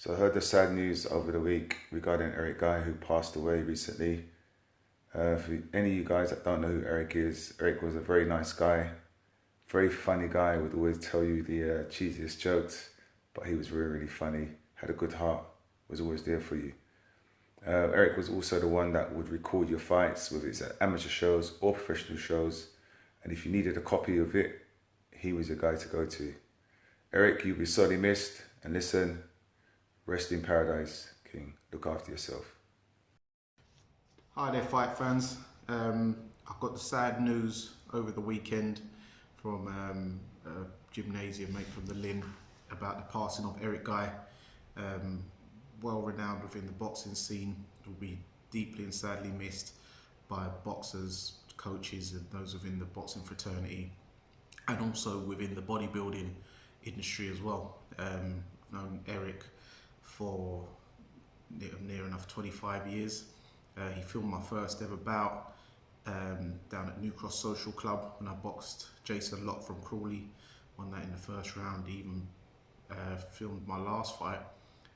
So I heard the sad news over the week regarding Eric Guy, who passed away recently. For any of you guys that don't know who Eric is, Eric was a very nice guy, very funny guy, would always tell you the cheesiest jokes, but he was really, really funny, had a good heart, was always there for you. Eric was also the one that would record your fights, whether it's at amateur shows or professional shows, and if you needed a copy of it, he was your guy to go to. Eric, you'll be sorely missed, and listen, rest in paradise, King. Look after yourself. Hi there, fight fans. I've got the sad news over the weekend from a gymnasium mate from the Lynn about the passing of Eric Guy. Well renowned within the boxing scene, will be deeply and sadly missed by boxers, coaches and those within the boxing fraternity, and also within the bodybuilding industry as well. I've known Eric for near enough 25 years. He filmed my first ever bout down at New Cross Social Club when I boxed Jason Locke from Crawley, won that in the first round. He even filmed my last fight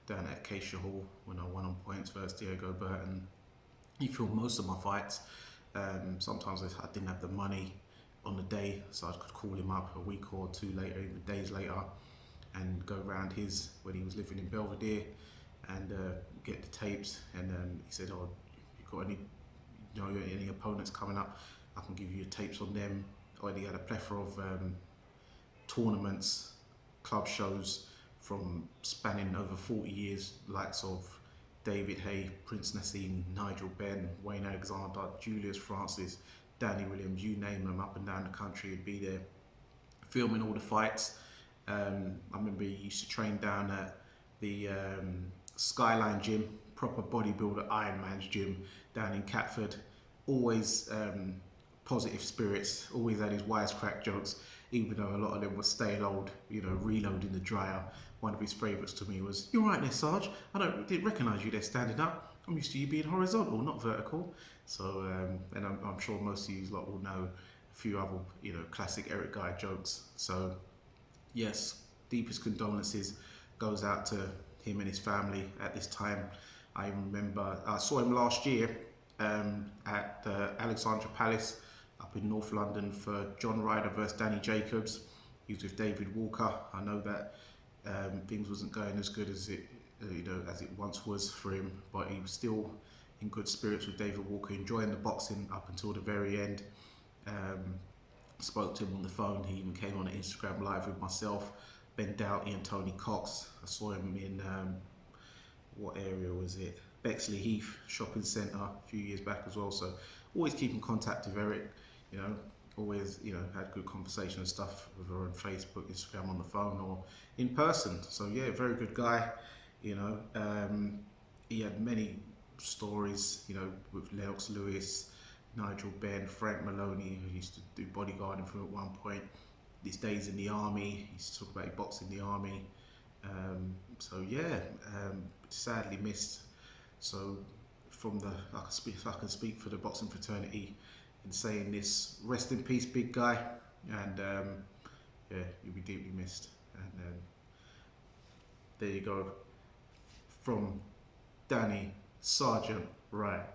down at Acacia Hall when I won on points versus Diego Burton. He filmed most of my fights. Sometimes I didn't have the money on the day, so I could call him up a week or two later, even days later, and go around his, when he was living in Belvedere, and get the tapes. And he said, "Oh, you got any opponents coming up? I can give you tapes on them." Already had a plethora of tournaments, club shows from spanning over 40 years, likes of David Hay, Prince Nassim, Nigel Benn, Wayne Alexander, Julius Francis, Danny Williams, you name them, up and down the country, he'd be there filming all the fights. I remember he used to train down at the Skyline gym, proper bodybuilder Iron Man's gym down in Catford. Always positive spirits, always had his wisecrack jokes, even though a lot of them were stale old, reloading the dryer. One of his favourites to me was, "You're right there, Sarge. I didn't recognise you there standing up. I'm used to you being horizontal, not vertical." So, and I'm sure most of you lot will know a few other, classic Eric Guy jokes. So, yes, deepest condolences goes out to him and his family at this time. I remember I saw him last year at the Alexandra Palace up in North London for John Ryder versus Danny Jacobs. He was with David Walker. I know that things wasn't going as good as it once was for him, but he was still in good spirits with David Walker, enjoying the boxing up until the very end. Spoke to him on the phone. He even came on an Instagram live with myself, Ben Doughty and Tony Cox. I saw him in what area was it? Bexley Heath Shopping Centre a few years back as well. So always keep in contact with Eric. Always had good conversation and stuff with her on Facebook, Instagram, on the phone or in person. So yeah, very good guy. He had many stories, with Lennox Lewis, Nigel Benn, Frank Maloney, who used to do bodyguarding for him at one point. His days in the army, he used to talk about he boxed in the army. So yeah, sadly missed. So I can speak for the boxing fraternity in saying this: rest in peace, big guy, and you'll be deeply missed. And there you go, from Danny Sergeant Wright.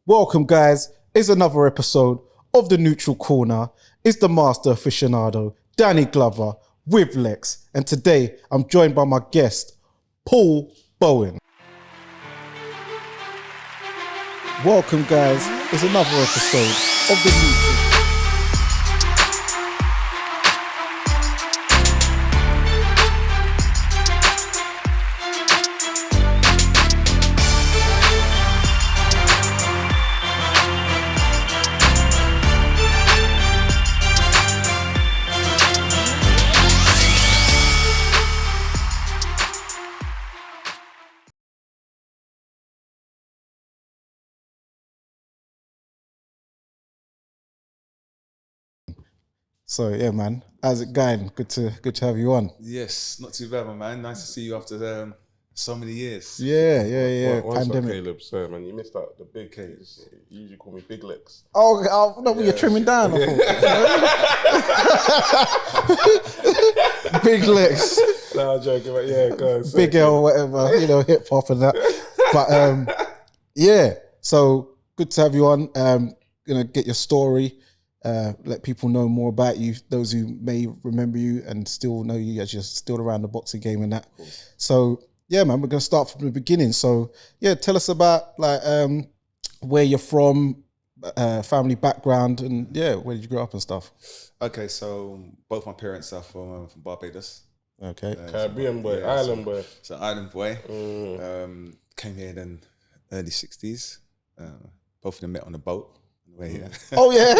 Welcome, guys. It's another episode of the Neutral Corner. It's the master aficionado, Dani Glover with Lex, and today I'm joined by my guest, Paul Bowen. Welcome, guys. It's another episode of the Neutral. So yeah, man, how's it going? Good to have you on. Yes, not too bad, my man. Nice to see you after so many years. Yeah. What's Pandemic. up, Caleb? Sorry, man, you missed out the big case. You usually call me Big Lex. Oh no, but you're trimming down. I thought. Big Lex. Nah, I'm joking, but yeah, go on. Big L or whatever, you know, hip hop and that. But yeah, so good to have you on. Gonna get your story, let people know more about you, those who may remember you and still know you as you're still around the boxing game and that. So yeah, man, we're gonna start from the beginning. So yeah, tell us about like where you're from, family background, and yeah, where did you grow up and stuff? Okay, so both my parents are from Barbados. Okay. Caribbean boy, yeah, island boy. So island boy. Came here in the early 60s. Both of them met on a boat on the way here. Oh yeah.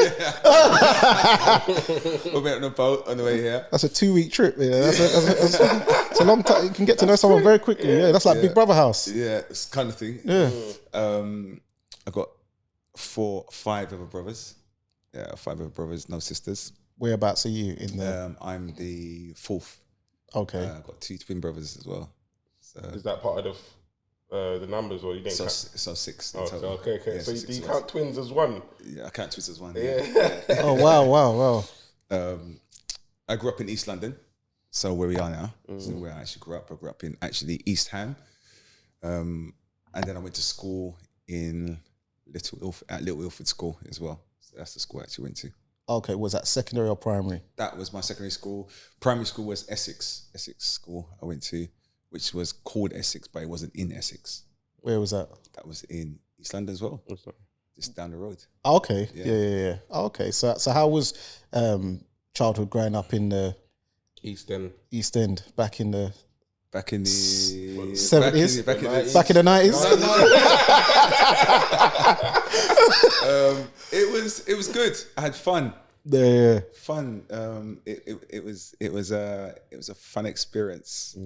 We met on a boat on the way here. That's a 2-week trip. Yeah, that's a long time. You can get to know someone very quickly. Yeah, that's like Big Brother house. Yeah, it's kind of thing. Yeah. I got 5 other brothers. Yeah, 5 other brothers, no sisters. Whereabouts are you in the? I'm the 4th. Okay. I've got 2 twin brothers as well. So Is that part of the numbers, or you didn't count? so 6 in Oh, total. okay. Yeah, So six do you of count us. twins as one? Yeah, I count twins as one. Yeah. Oh wow. I grew up in East London, so where we are now. So where I actually grew up. I grew up in actually East Ham, and then I went to school in Little Ilford School as well. So that's the school I actually went to. Okay, was that secondary or primary? That was my secondary school. Primary school was Essex School I went to, which was called Essex, but it wasn't in Essex. Where was that? That was in East London as well, just down the road. Oh, okay. Yeah. Oh, okay. So how was childhood growing up in the East End. East End back in the Back in the 70s? Back in the 90s. Back in the 90s? It was good. I had fun. Yeah. Fun. It was a fun experience.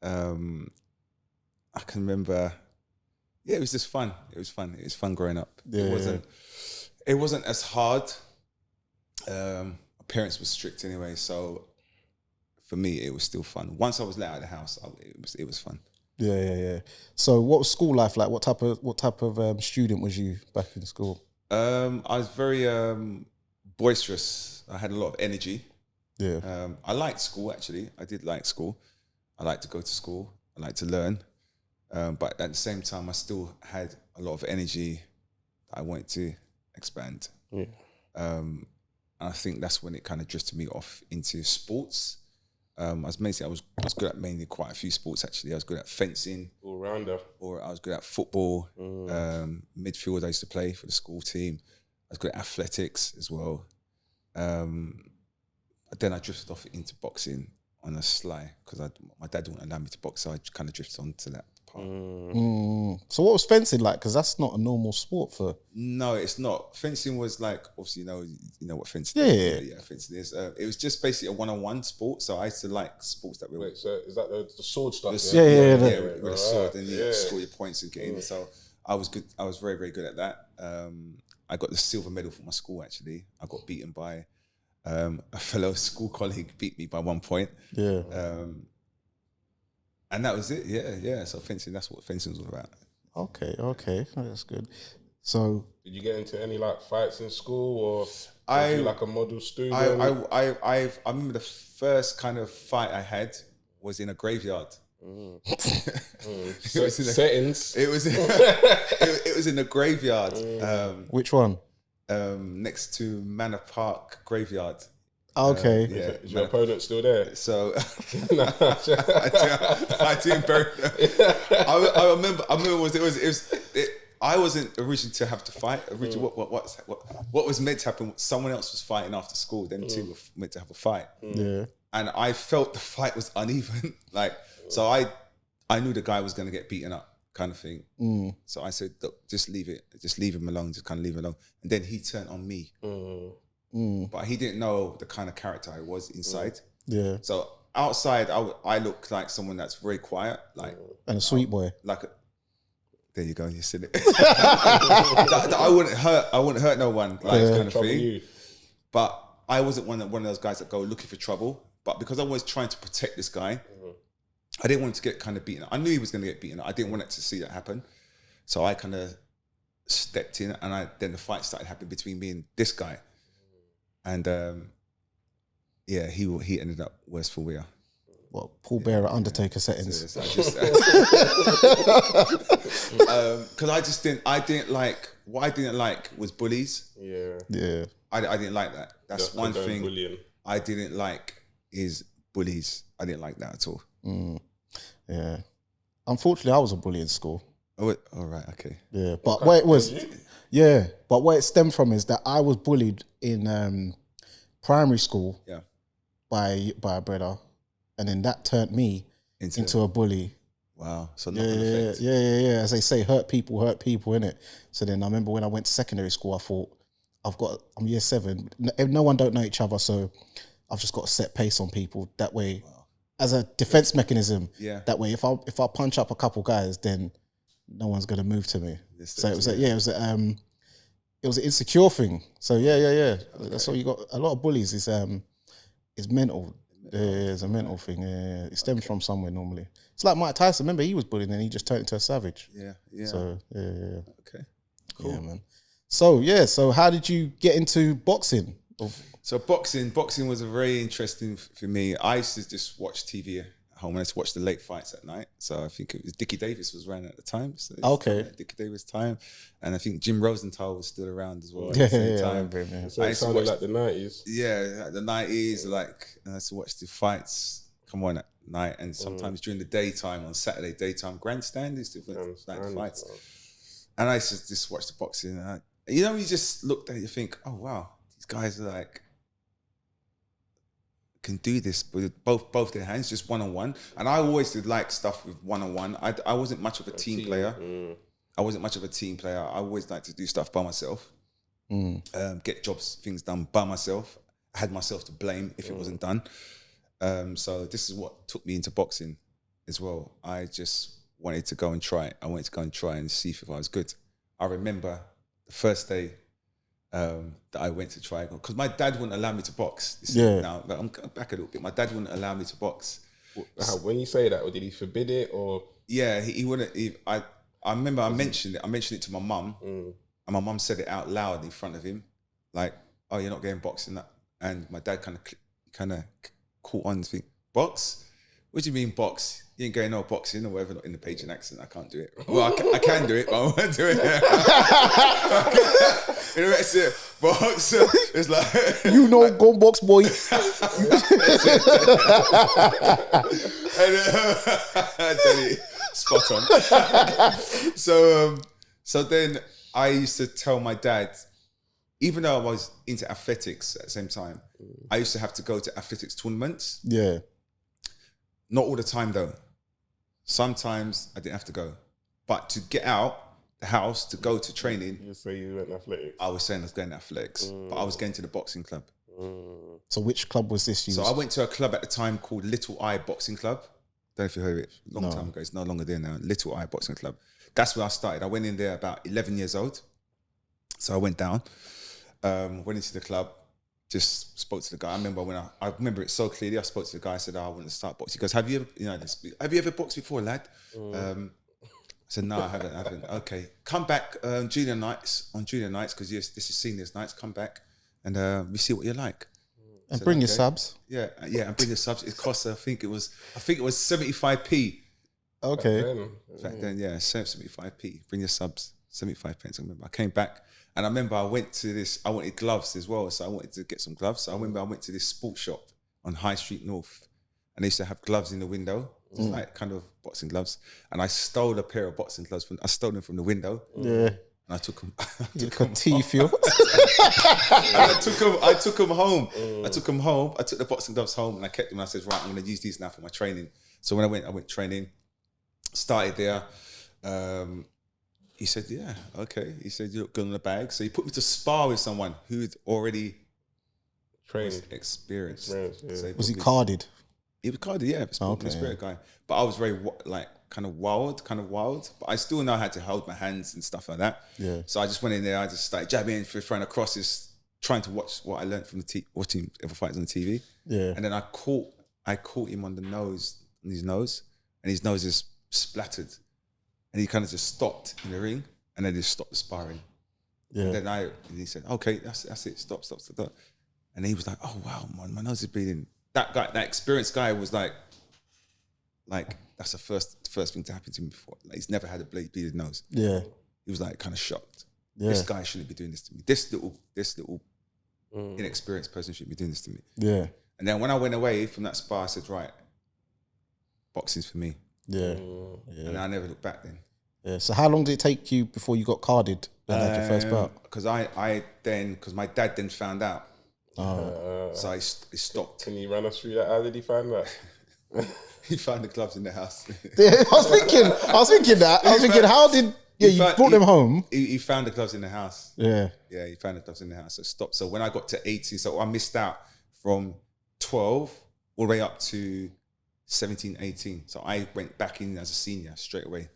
I can remember. Yeah, it was just fun. It was fun growing up. Yeah. It wasn't as hard. My parents were strict anyway, so for me it was still fun. Once I was let out of the house, it was fun. Yeah. So what was school life like? What type of student was you back in school? I was very boisterous. I had a lot of energy. Yeah. I liked school, actually. I did like school. I liked to go to school. I liked to learn. But at the same time, I still had a lot of energy that I wanted to expand. Yeah. And I think that's when it kind of drifted me off into sports. I was good at mainly quite a few sports, actually. I was good at fencing. All rounder. Or I was good at football. Midfield, I used to play for the school team. I was good at athletics as well. Then I drifted off into boxing on a sly because my dad didn't allow me to box, so I kind of drifted onto that part. So what was fencing like? Because that's not a normal sport for. No, it's not. Fencing was like, obviously, you know what fencing is. Yeah, fencing is. It was just basically a one-on-one sport. So I used to like sports that were. Wait, so is that the sword stuff? Yeah. With a sword, and you score your points and get in. So I was good. I was very, very good at that. I got the silver medal for my school. Actually, I got beaten by a fellow school colleague. Beat me by 1 point. Yeah. And that was it. Yeah. So fencing. That's what fencing was all about. Okay, that's good. So did you get into any like fights in school, or was you like a model student? I remember the first kind of fight I had was in a graveyard. Settings. It was in a graveyard. which one? Next to Manor Park graveyard. Okay. Is your opponent still there? So I didn't bury them. I remember I wasn't originally to have to fight. Originally, what was meant to happen? Someone else was fighting after school. Them two were meant to have a fight. Yeah. And I felt the fight was uneven. So I knew the guy was going to get beaten up, kind of thing. So I said, look, just leave it. Just leave him alone. Just kind of leave him alone. And then he turned on me. But he didn't know the kind of character I was inside. Yeah. So outside, I look like someone that's very quiet, And a sweet boy. There you go, you said it. that I wouldn't hurt no one, kind of thing. You. But I wasn't one of those guys that go looking for trouble. But because I was trying to protect this guy, I didn't want him to get kind of beaten up. I knew he was going to get beaten up. I didn't want it to see that happen. So I kind of stepped in, and then the fight started happening between me and this guy. And he ended up worse for wear. What, Paul Bearer, Undertaker settings? So I just, because I didn't like, what I didn't like was bullies. Yeah. I didn't like that. That's one thing bullying. I didn't like is bullies. I didn't like that at all. Yeah. Unfortunately, I was a bully in school. Oh, all right, okay. Yeah, but what it was, but where it stemmed from is that I was bullied in primary school by a brother, and then that turned me into a bully. Wow. So yeah. As they say, hurt people, innit? So then I remember when I went to secondary school, I thought, I'm year 7. No one don't know each other, so I've just got to set pace on people. That way, as a defense mechanism, that way, if I punch up a couple guys, then no one's gonna move to me. So it was it was an insecure thing. So yeah. That's all you got. A lot of bullies is mental. It's a mental thing. It stems from somewhere normally. It's like Mike Tyson. Remember, he was bullied and he just turned into a savage. Yeah. So yeah. Okay. Cool. Yeah, man. So how did you get into boxing? So boxing was a very interesting for me. I used to just watch TV at home. I used to watch the late fights at night. So I think it was Dickie Davis was around at the time. So Dickie Davis time, and I think Jim Rosenthal was still around as well. At the same time. So it sounded like the 90s. Yeah, like the 90s. And I used to watch the fights come on at night, and sometimes during the daytime on Saturday daytime grandstand used to like the fights. And I used to just watch the boxing. And you just looked at it, you think, oh wow, these guys are like can do this with both their hands, just one-on-one. And I always did like stuff with one-on-one. I wasn't much of a team player. I wasn't much of a team player. I always liked to do stuff by myself, get things done by myself. I had myself to blame if it wasn't done. So this is what took me into boxing as well. I just wanted to go and try it. I wanted to go and try and see if I was good. I remember the first day that I went to try, because my dad wouldn't allow me to box. Now I'm back a little bit. My dad wouldn't allow me to box. When you say that, or did he forbid it, or? Yeah, he wouldn't. I remember I mentioned it to my mum, and my mum said it out loud in front of him, like, "Oh, you're not getting boxing." And my dad kind of caught on to think, box? What do you mean box? You ain't going no boxing or whatever, not in the Paging accent. I can't do it. Well, I can do it, but I won't do it. You know, it's it. Box. It's like go box, boy. Spot on. So then I used to tell my dad, even though I was into athletics at the same time, I used to have to go to athletics tournaments. Yeah. Not all the time though. Sometimes I didn't have to go. But to get out the house, to go to training. You say you went athletics? I was saying I was going to athletics, but I was going to the boxing club. So which club was this? I went to a club at the time called Little Eye Boxing Club. Don't know if you heard of it. Long time ago. It's no longer there now. Little Eye Boxing Club. That's where I started. I went in there about 11 years old. So I went down, went into the club, just spoke to the guy. I remember it so clearly. I spoke to the guy. I said, I want to start boxing. He goes, have you ever boxed before, lad? I said, no, I haven't. Okay, come back on junior nights, because this is seniors nights. Come back and we see what you're like. And bring your subs. Yeah, and bring your subs. It cost, I think it was 75p. Okay. Back then, 75p. Bring your subs, 75 pence. I remember I came back. And I remember I wanted gloves as well, so I wanted to get some gloves. So I remember I went to this sports shop on High Street North, and they used to have gloves in the window, just like kind of boxing gloves. And I stole a pair of boxing gloves them from the window. Yeah. And I took them. You could teeth you. I took them home. I took them home. I took the boxing gloves home, and I kept them. And I said, right, I'm going to use these now for my training. So when I went training, started there. He said, yeah, okay. He said, you look good on the bag. So he put me to spar with someone who'd already trained, experienced. Yeah. So was he carded? He was carded, yeah. Spirit guy. But I was very kind of wild. But I still know how to hold my hands and stuff like that. Yeah. So I just went in there. I just started jabbing, throwing crosses, trying to watch what I learned from watching other fights on the TV. Yeah. And then I caught him on his nose, and his nose is splattered. And he kind of just stopped in the ring, and then just stopped the sparring. Yeah. And then he said, "Okay, that's it. Stop." And he was like, "Oh wow, my nose is bleeding." That experienced guy was like, like that's the first thing to happen to me before. Like, he's never had a bleeding nose. Yeah. He was like kind of shocked. Yeah. This guy shouldn't be doing this to me. This little inexperienced person shouldn't be doing this to me. Yeah. And then when I went away from that spar, I said, right, boxing's for me. Yeah. And I never looked back then. Yeah. So how long did it take you before you got carded and had your first bout? Because because my dad then found out. So he stopped. Can you run us through that? How did he find that? He found the gloves in the house. I was thinking that. How did you brought them home? He found the gloves in the house. Yeah. Yeah, he found the gloves in the house. So stopped. So when I got to 18, so I missed out from 12 all the way up to 17, 18. So I went back in as a senior straight away.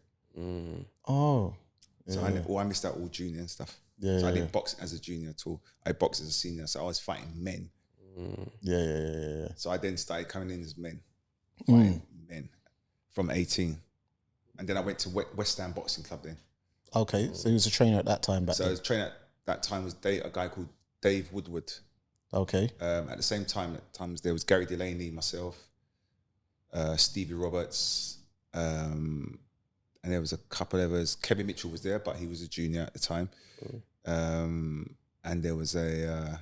Oh. Yeah. So I missed out all junior and stuff. Yeah, so I didn't box as a junior at all. I boxed as a senior. So I was fighting men. Yeah. So I then started coming in as men. Fighting men from 18. And then I went to West Ham Boxing Club then. Okay, so he was a trainer at that time back then. So his trainer at that time was a guy called Dave Woodward. Okay. At the same time, there was Gary Delaney, myself, Stevie Roberts, and there was a couple of others. Kevin Mitchell was there, but he was a junior at the time. And there was a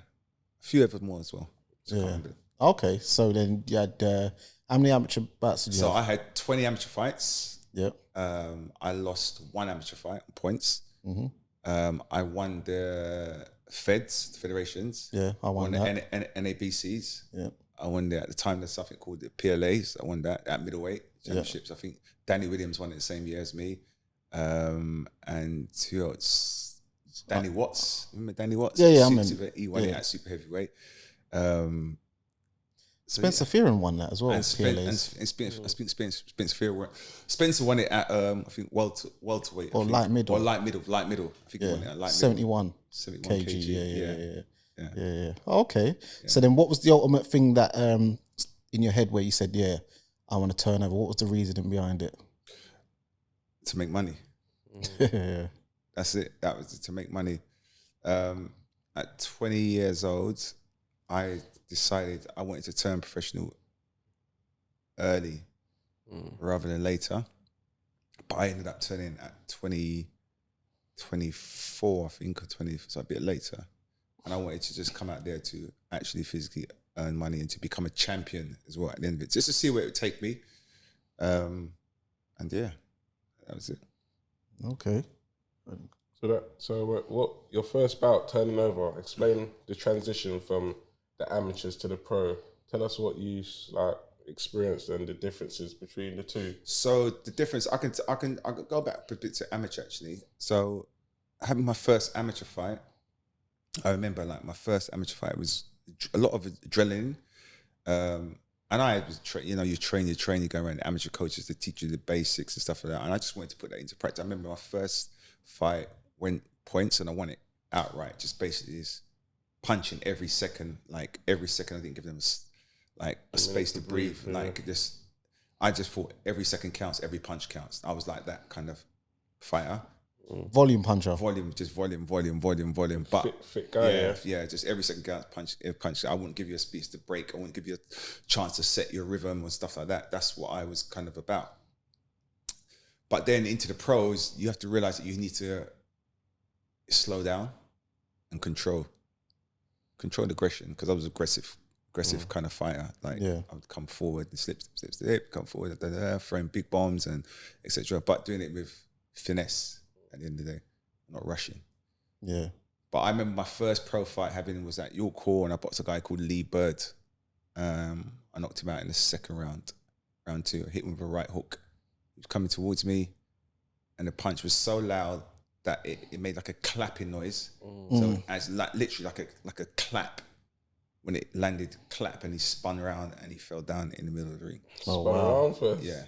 few others more as well. Yeah. Okay, so then you had how many amateur bouts did you have? So I had 20 amateur fights. Yep. I lost one amateur fight on points. I won the federations. Yeah, I won that. NABCs. Yeah. I won at the time there's something called the PLAs. I won that at middleweight championships. I think Danny Williams won it the same year as me. And who else? Danny Watts. Remember Danny Watts? Yeah, I remember. He won it at super heavyweight. Spencer Fearon won that as well. Spencer won it at I think welterweight or light middle. I think he won it at light 71 71 kg. Yeah. Okay. So then, what was the ultimate thing that in your head where you said, "Yeah, I want to turn over"? What was the reasoning behind it? To make money. Yeah. That's it. That was to make money. At 20 years old, I decided I wanted to turn professional early rather than later. But I ended up turning at 24, I think, or 20, so a bit later. And I wanted to just come out there to actually physically earn money and to become a champion as well at the end of it, just to see where it would take me. And yeah, that was it. Okay. So what your first bout turning over? Explain the transition from the amateurs to the pro. Tell us what you experienced and the differences between the two. So the difference, I can go back a bit to amateur actually. So having my first amateur fight, I remember my first amateur fight was a lot of adrenaline. And I was, you train, you go around the amateur coaches to teach you the basics and stuff like that. And I just wanted to put that into practice. I remember my first fight went points and I won it outright. Just basically this punching every second. I didn't give them a space to breathe. Yeah. I just thought every second counts, every punch counts. I was like that kind of fighter. Volume puncher. Volume. But fit guy. Yeah. Just every second counts, punch. I wouldn't give you a space to break. I wouldn't give you a chance to set your rhythm and stuff like that. That's what I was kind of about. But then into the pros, you have to realize that you need to slow down and control the aggression, because I was aggressive kind of fighter. I would come forward and slip, come forward, throwing big bombs and etc. But doing it with finesse at the end of the day, not rushing. Yeah. But I remember my first pro fight was at York Hall, and I boxed a guy called Lee Bird. I knocked him out in the second round, round 2. I hit him with a right hook. He was coming towards me, and the punch was so loud that it made like a clapping noise. So as literally like a clap. When it landed, clap, and he spun around and he fell down in the middle of the ring. Oh, wow. Around first. Yeah.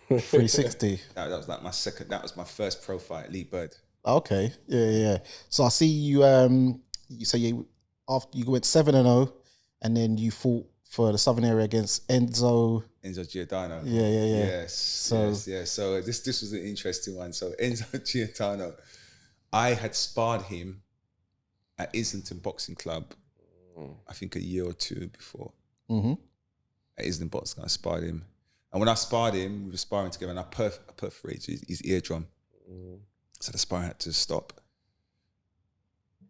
360. That was like that was my first pro fight, Lee Bird. Okay. Yeah. So I see you you say after you went 7-0 and then you fought for the Southern area against Enzo Giordano. Yeah. Yes. So this was an interesting one. So Enzo Giordano, I had sparred him at Islington Boxing Club, I think a year or two before. At Islington Boxing, I sparred him. And when I sparred him, we were sparring together, and I perforated his eardrum. So the sparring had to stop.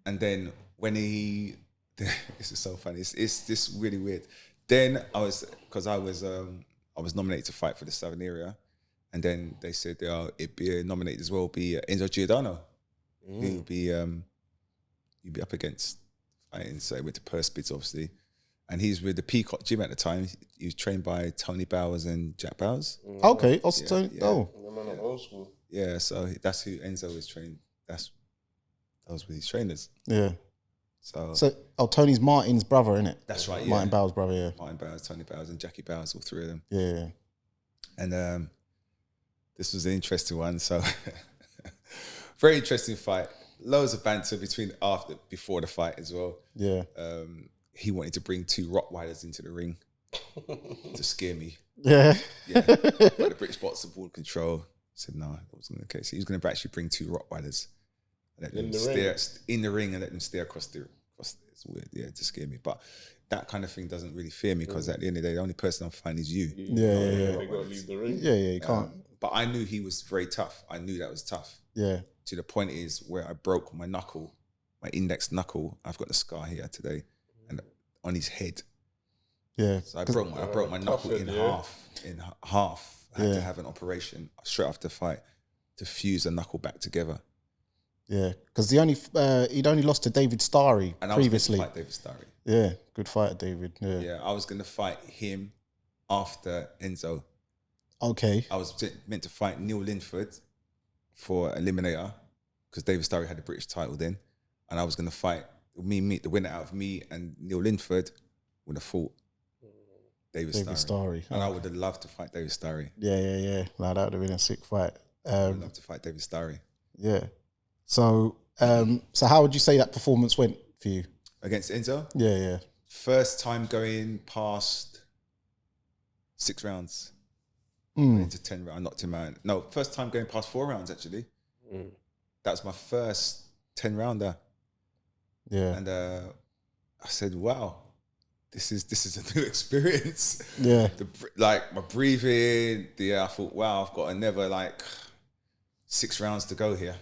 And then when this is so funny. It's this really weird. Then I was nominated to fight for the Southern area, and then they said it'd be nominated as well. Be Enzo Giordano. He'd be up against fighting. So he went to Perth Bids, obviously, and he's with the Peacock Gym at the time. He was trained by Tony Bowers and Jack Bowers. Okay, Tony. Yeah. Oh, Old school. Yeah, so that's who Enzo was trained. Those were his trainers. yeah. So Tony's Martin's brother, isn't it? that's right. Yeah. Martin Bowers' brother. Yeah. Martin Bowers, Tony Bowers, and Jackie Bowers, all three of them. Yeah. And this was an interesting one. So very interesting fight. Loads of banter before the fight as well. Yeah. He wanted to bring 2 Rottweilers into the ring to scare me. Yeah. Yeah, but the British boxer ball control said no, that wasn't the case. He was going to actually bring 2 Rottweilers, let them stare in the ring and let them stare across the. It's weird, yeah, to scare me. But that kind of thing doesn't really fear me because at the end of the day, the only person I'm fighting is you. Yeah. They got to leave the ring. Yeah, you can't. But I knew he was very tough. I knew that was tough. Yeah. To the point is where I broke my knuckle, my index knuckle. I've got the scar here today, and on his head. Yeah. So I broke my knuckle in half. In half, I had to have an operation straight after the fight to fuse the knuckle back together. Yeah, because he'd only lost to David Starry And previously. I was going to fight David Starry. Yeah, good fighter, David. Yeah. Yeah, I was going to fight him after Enzo. Okay. I was meant to fight Neil Linford for Eliminator because David Starry had the British title then, and I was going to fight the winner out of me and Neil Linford would have fought David Starry. And I would have loved to fight David Starry. Yeah. No, that would have been a sick fight. I would love to fight David Starry. Yeah. So how would you say that performance went for you? Against Enzo? Yeah. First time going past 6 rounds. Into 10 rounds, I knocked him out. No, first time going past 4 rounds, actually. That was my first 10 rounder. Yeah. And I said, wow, this is a new experience. Yeah. My breathing, I thought, wow, I've got another 6 rounds to go here.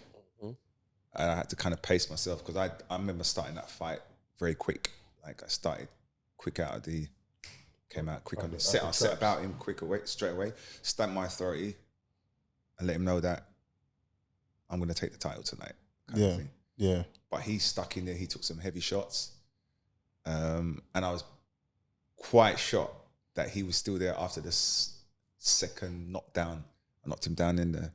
And I had to kind of pace myself because I remember starting that fight very quick. I started quick out of came out quick on the set. I set about him straight away, stamped my authority and let him know that I'm going to take the title tonight. Kind of thing. Yeah. But he stuck in there. He took some heavy shots. And I was quite shocked that he was still there after the second knockdown. I knocked him down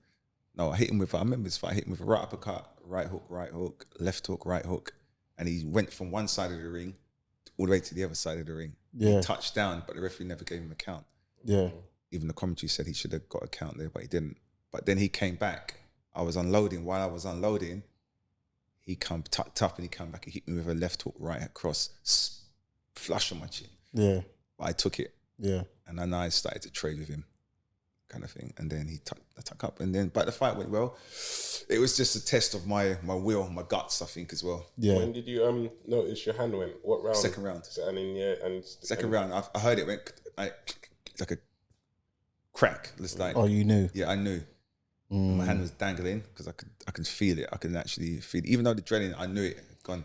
I hit him with, I remember this fight, I hit him with a right uppercut, right hook, left hook, right hook. And he went from one side of the ring all the way to the other side of the ring. Yeah. He touched down, but the referee never gave him a count. Yeah. Even the commentary said he should have got a count there, but he didn't. But then he came back. I was unloading. While I was unloading, he tucked up and he came back and hit me with a left hook right across, flush on my chin. Yeah. But I took it. Yeah. And then I started to trade with him, kind of thing. And then he tucked up. But the fight went well. It was just a test of my will, my guts, I think, as well. Yeah. When did you notice your hand went? What round? Second round. Second round. I heard it went like a crack. It's like, oh, you knew? Yeah, I knew. My hand was dangling because I can feel it. I can actually feel it. Even though the adrenaline, I knew it had gone.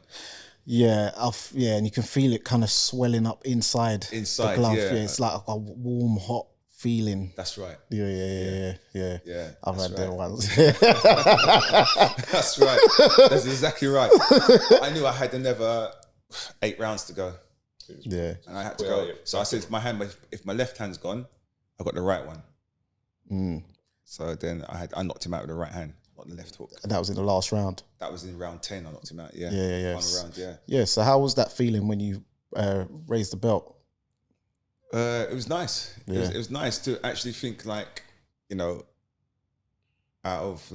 Yeah, and you can feel it kind of swelling up inside the glove. Yeah, it's like a warm, hot feeling. That's right. Yeah. I've had them ones. That's right. That's exactly right. I knew I had another 8 rounds to go. Yeah. And I had to go. So I said, if my left hand's gone, I got the right one. So then I knocked him out with the right hand, not the left hook. And that was in the last round. That was in round 10. I knocked him out. Yeah. Yeah. Final round. Yeah. Yeah. So how was that feeling when you raised the belt? It was nice. Yeah. It was nice to actually think out of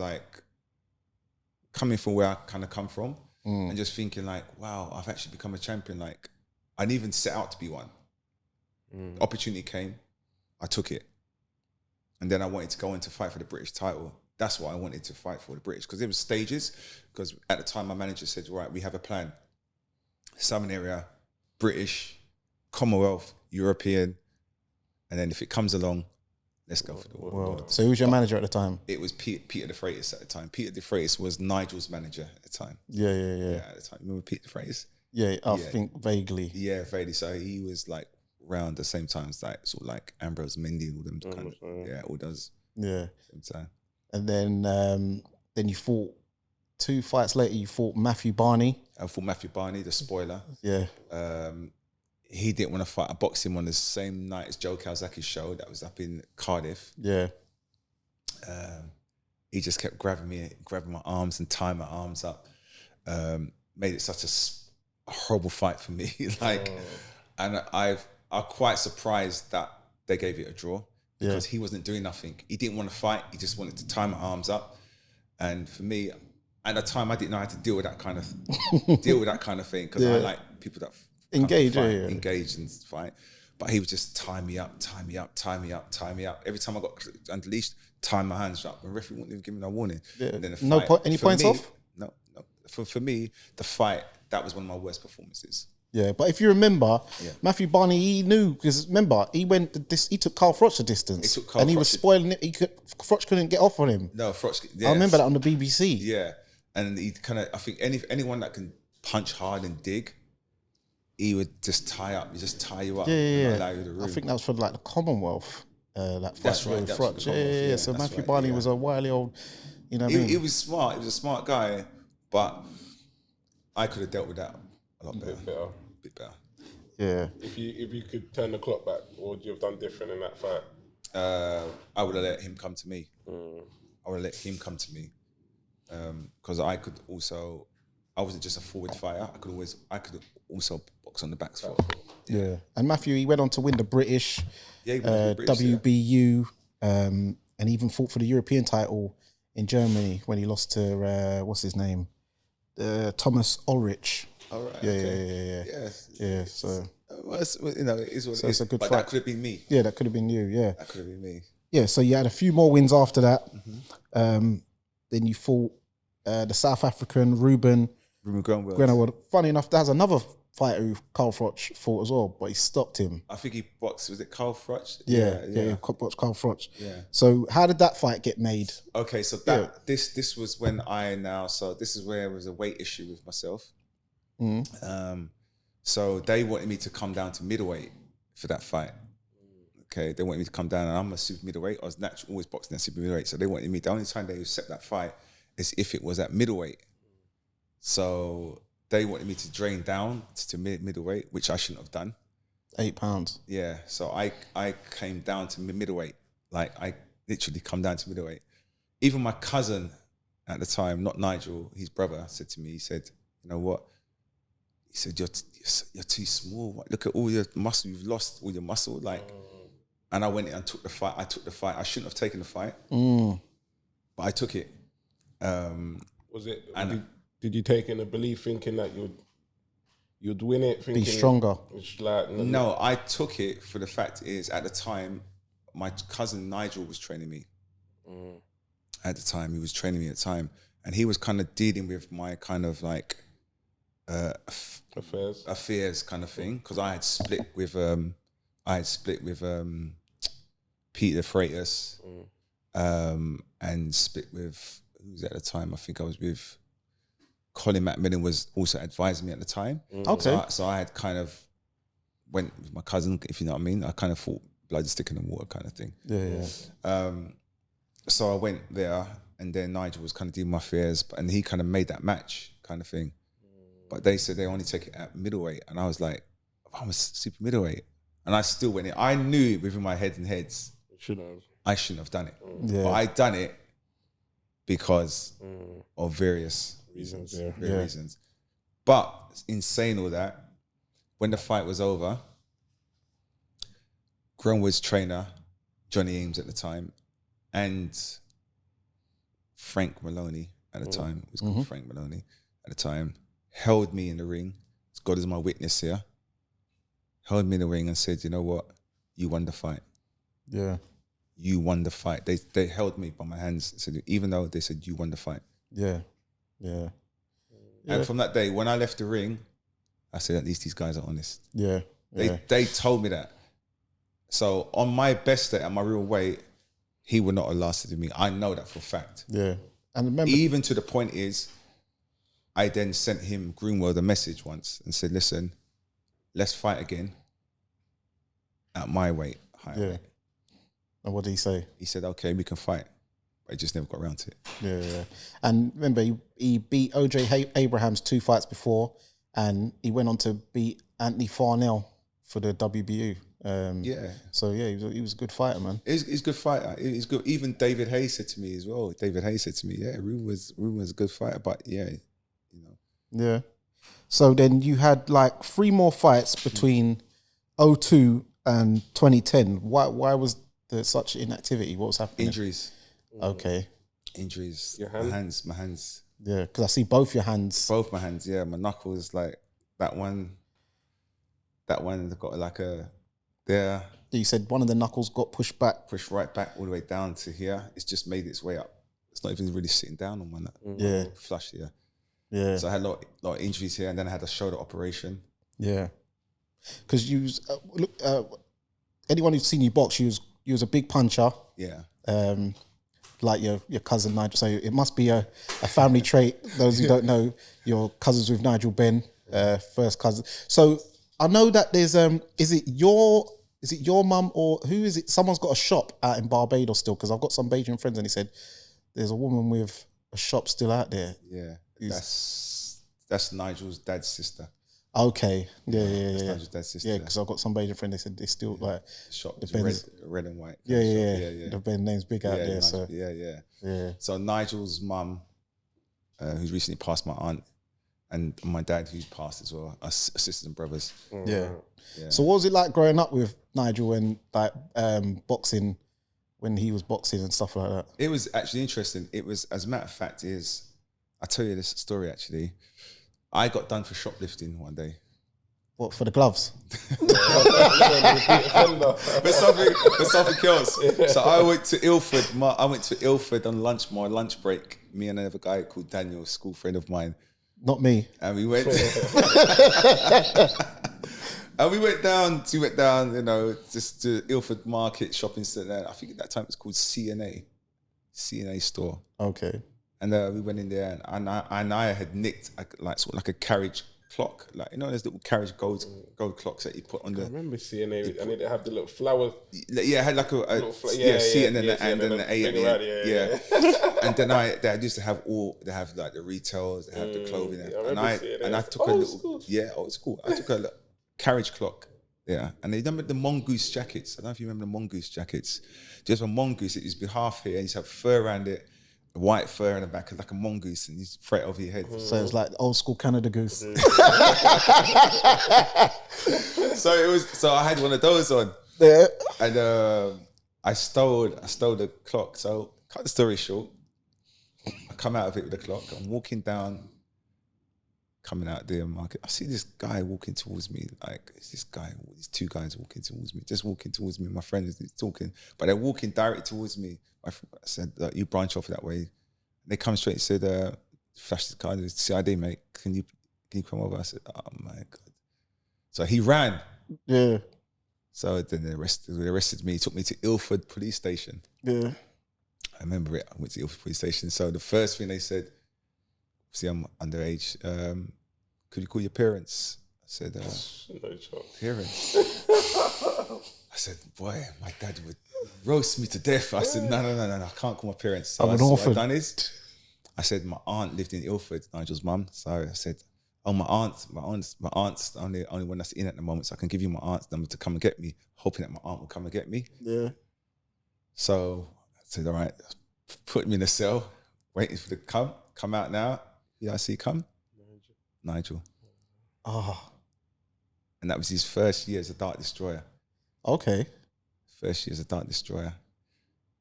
coming from where I kind of come from and just thinking wow, I've actually become a champion. I didn't even set out to be one. Opportunity came, I took it. And then I wanted to go in to fight for the British title. That's what I wanted to fight for, the British, because there was stages. Because at the time, my manager said, right, we have a plan. Southern area, British, Commonwealth, European, and then if it comes along, Let's go for the World. So who was your manager at the time? It was Peter De Freitas at the time. Peter De Freitas was Nigel's manager at the time. Yeah. At the time. Remember Peter De Freitas? Yeah, I think vaguely. Yeah, vaguely. So he was like around the same time as like sort of like Ambrose Mendy and all them kind of all those. Yeah. Same time. And then you fought 2 fights later. You fought Matthew Barney. I fought Matthew Barney, the spoiler. Yeah. He didn't want to fight. I boxed him on the same night as Joe Calzaki's show. That was up in Cardiff. Yeah. He just kept grabbing my arms and tying my arms up. Made it such a horrible fight for me. And I'm quite surprised that they gave it a draw because he wasn't doing nothing. He didn't want to fight. He just wanted to tie my arms up. And for me, at the time, I didn't know how to deal with that kind of thing because I like people that engage and fight. But he would just tie me up. Every time I got unleashed, tie my hands up. And the referee wouldn't even give me no warning. Yeah. And then Any points off? No. For me, the fight, that was one of my worst performances. Yeah, but if you remember, Matthew Barney, he knew because remember he took Carl Froch the distance, he was spoiling it. Froch couldn't get off on him. No, Froch. Yes. I remember that on the BBC. Yeah, and he kind of, I think anyone that can punch hard and dig, he would just tie you up. And allow you to room. I think that was for like the Commonwealth. That fight. That's right. Froch. Yeah. So Matthew Barney was a wily old. You know, he was smart. He was a smart guy, but I could have dealt with that a lot better. Bit better. Yeah. If you could turn the clock back, what would you have done different in that fight? I would have let him come to me. Because I wasn't just a forward fighter. I could also box on the back foot. Yeah. And Matthew, he went on to win the British, WBU, and even fought for the European title in Germany when he lost to what's his name, Thomas Ulrich. All right. Yeah. Yeah. So it's what it's a good but fight. That could have been me. Yeah, that could have been you. Yeah, that could have been me. Yeah. So you had a few more wins after that. Then you fought the South African Ruben Grenawald. Funny enough, there's another fighter who Carl Froch fought as well, but he stopped him. I think he boxed. Was it Carl Froch? Yeah. Boxed Carl Froch. Yeah. So how did that fight get made? Okay, so this was when this is where there was a weight issue with myself. So they wanted me to come down to middleweight for that fight. Okay, they wanted me to come down, and I'm a super middleweight. I was always boxing at super middleweight, so they wanted me. The only time they set that fight is if it was at middleweight. So they wanted me to drain down to middleweight, which I shouldn't have done. 8 pounds. Yeah, so I came down to middleweight. Like I literally come down to middleweight. Even my cousin at the time, not Nigel, his brother, said to me, he said, "You know what?" He said, you're too small. Look at all your muscle. You've lost all your muscle. And I went in and took the fight. I shouldn't have taken the fight, but I took it. Was it? And did you take in a belief thinking that you'd win it? Thinking be stronger. No, I took it for the fact is at the time, my cousin Nigel was training me. At the time, he was training me at the time, and he was kind of dealing with my kind of like. Affairs kind of thing, because I had split with Peter Freitas, and split with who was at the time. I think I was with Colin McMillan, was also advising me at the time. Okay, so I had kind of went with my cousin, if you know what I mean. I kind of thought blood is sticking in the water kind of thing. Yeah. So I went there, and then Nigel was kind of doing my affairs, and he kind of made that match kind of thing. But they said they only take it at middleweight. And I was like, I'm a super middleweight. And I still went in. I knew within my head and heads, I shouldn't have done it. Yeah. But I done it because of various reasons. Reasons. But in saying all that, when the fight was over, Grenwood's trainer, Johnny Eames at the time, and Frank Maloney at the time, it was called Frank Maloney at the time, held me in the ring. God is my witness here. Held me in the ring and said, "You know what? You won the fight." Yeah. You won the fight. They held me by my hands. Said, even though they said you won the fight. Yeah. And from that day, when I left the ring, I said, at least these guys are honest. Yeah. They told me that. So on my best day, at my real weight, he would not have lasted with me. I know that for a fact. Yeah. And remember, Even to the point is, I then sent him, Greenwald, a message once and said, listen, let's fight again at my weight, higher weight. And what did he say? He said, okay, we can fight. But I just never got around to it. Yeah. And remember, he beat OJ Abrahams 2 fights before, and he went on to beat Anthony Farnell for the WBU. So yeah, he was a good fighter, man. He's a good fighter. He's good. Even David Hayes said to me as well. David Hayes said to me, yeah, Ruben was a good fighter, but yeah, you know. Yeah. So then you had like 3 more fights between 2002 and 2010. Why was there such inactivity? What was happening? Injuries. Okay. Injuries. Your hand? My hands. Yeah, because I see both your hands. Both my hands, yeah. My knuckles, like that one got like a there. You said one of the knuckles got pushed back. Pushed right back all the way down to here. It's just made its way up. It's not even really sitting down on one. Yeah. Flush here. Yeah. So I had a lot of injuries here, and then I had a shoulder operation. Yeah. Because you was, anyone who's seen you box, you was a big puncher. Yeah. Like your cousin Nigel. So it must be a family trait. Those who don't know, your cousins with Nigel Benn, first cousin. So I know that there's is it your mum or who is it? Someone's got a shop out in Barbados still, because I've got some Bajan friends and he said there's a woman with a shop still out there. Yeah. That's Nigel's dad's sister. Okay. Yeah. That's Nigel's dad's sister. Yeah, because I've got some Bajan friends, they said they still like The shop the is Ben's, red and white. yeah. The Ben name's big out there. Nigel, So yeah. So Nigel's mum, who's recently passed, my aunt, and my dad, who's passed as well, are sisters and brothers. Yeah. Yeah. So what was it like growing up with Nigel and like boxing, when he was boxing and stuff like that? It was actually interesting. It was, as a matter of fact, I'll tell you this story actually. I got done for shoplifting one day. What, for the gloves? but something else. So I went to Ilford. On my lunch break. Me and another guy called Daniel, a school friend of mine. Not me. And we went and we went down, you know, just to Ilford Market shopping centre. I think at that time it was called CNA store. Okay. And we went in there, and I had nicked like a carriage clock, like, you know, there's little carriage gold clocks that you put on I remember seeing it, and it had the little flowers. Yeah, it had like a C and then the A at the end. Yeah. And then they used to have like the retails, they have the clothing, and I took a little old school. I took a carriage clock. Yeah, and they remember the mongoose jackets. I don't know if you remember the mongoose jackets. Just a mongoose, it used to be half here, and you used to have fur around it. White fur in the back, like a mongoose, and you throw it over your head. So it's like old school Canada Goose. So I had one of those on. Yeah. And I stole the clock. So cut the story short, I come out of it with the clock. I'm walking down, coming out the market. I see this guy walking towards me. Like, it's this guy, these 2 guys walking towards me, just walking towards me. My friend is talking, but they're walking directly towards me. I said, you branch off that way. They come straight and said, flash the card, it's CID, mate. Can you come over? I said, oh my God. So he ran. Yeah. So then they arrested me, took me to Ilford police station. Yeah. I remember it. I went to Ilford police station. So the first thing they said, see, I'm underage. Could you call your parents? I said, no chance. Parents. I said, boy, my dad would roast me to death. I said, no, I can't call my parents. So I'm an orphan. What I done is, I said, my aunt lived in Ilford, Nigel's mum. So I said, oh, my aunt's the only one that's in at the moment, so I can give you my aunt's number to come and get me, hoping that my aunt will come and get me. Yeah. So I said, all right, put me in a cell, waiting for the come out now. Yeah, I see come. Nigel. Oh. And that was his first year as a Dark Destroyer. Okay. First year as a Dark Destroyer.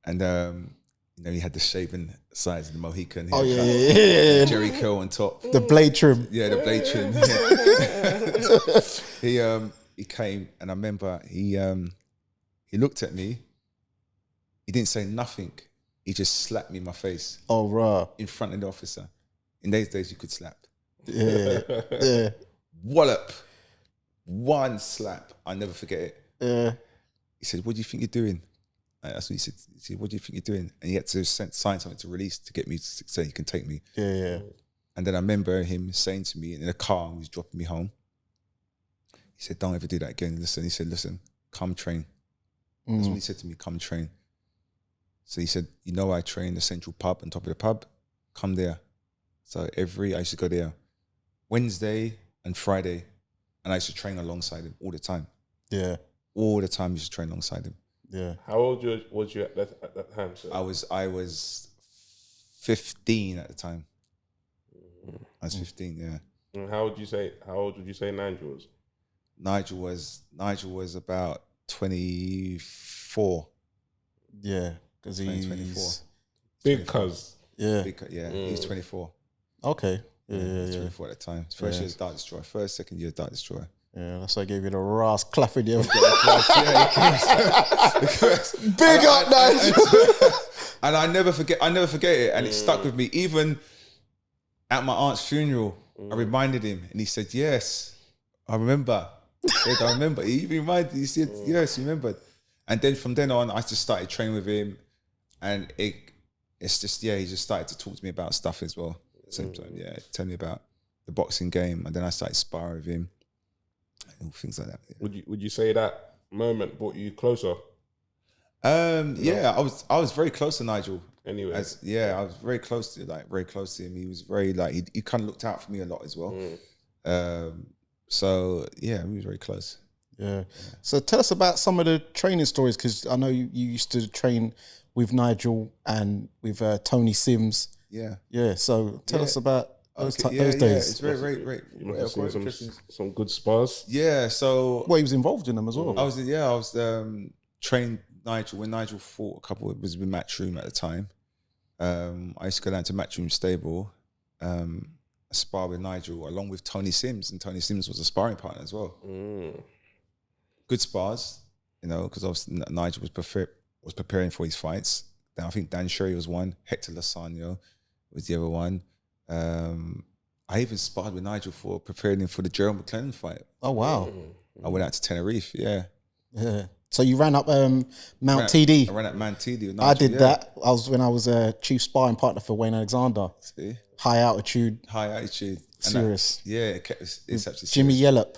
And you know, he had the shaven sides and the Mohican. Oh yeah. Jerry curl on top. The blade trim. Yeah, the blade trim. Yeah. He came, and I remember he looked at me. He didn't say nothing. He just slapped me in my face. Oh, right. In front of the officer. In those days, you could slap. Yeah. Yeah. Wallop. One slap. I'll never forget it. Yeah. He said, what do you think you're doing? That's what he said. He said, what do you think you're doing? And he had to sign something to release to get me to say he can take me. Yeah. And then I remember him saying to me in a car, he was dropping me home. He said, don't ever do that again. Listen, he said, listen, come train. That's what he said to me, come train. So he said, you know, I train the central pub on top of the pub, come there. So I used to go there Wednesday and Friday, and I used to train alongside him all the time. Yeah. All the time I used to train alongside him. Yeah. How old was you at that time, sir? I was 15 at the time. I was 15, yeah. And how old would you say Nigel was? Nigel was about 24. Yeah, because he's 24. Big cuz. Yeah. He's 24. Okay. He was Yeah. 24 at the time. First year's Dart Destroyer. First, second year Dart Destroyer. Yeah, that's why I gave you the Ross clapping you. Big up, Nigel. And I never forget it. And it stuck with me. Even at my aunt's funeral, I reminded him, and he said, yes, I remember. He said, I remember. He said, yes, he remembered. And then from then on, I just started training with him. And it's just, he just started to talk to me about stuff as well. At the same time, tell me about the boxing game. And then I started sparring with him. And things like that. Yeah. Would you say that moment brought you closer? Yeah, I was very close to Nigel. Anyway, I was very close to him. He was very he kind of looked out for me a lot as well. So yeah, we was very close. Yeah. So tell us about some of the training stories, because I know you used to train with Nigel and with Tony Sims. Yeah. Yeah. So tell us about those days. It's very. You must have seen some good spars. Yeah. So Well, he was involved in them as well. I was trained Nigel when Nigel fought a couple. It was with Matchroom at the time. I used to go down to Matchroom stable, spar with Nigel along with Tony Sims, and Tony Sims was a sparring partner as well. Good spars, because obviously Nigel was preparing for his fights. Then I think Dan Sherry was one, Hector Lozano was the other one. I even sparred with Nigel for preparing him for the Gerald McLennan fight. Oh wow! I went out to Tenerife. Yeah. So you ran up Mount TD. I ran up Mount TD with Nigel. I did that. When I was a chief sparring partner for Wayne Alexander. See? High altitude. And Serious. it's actually Jimmy serious. Yellop.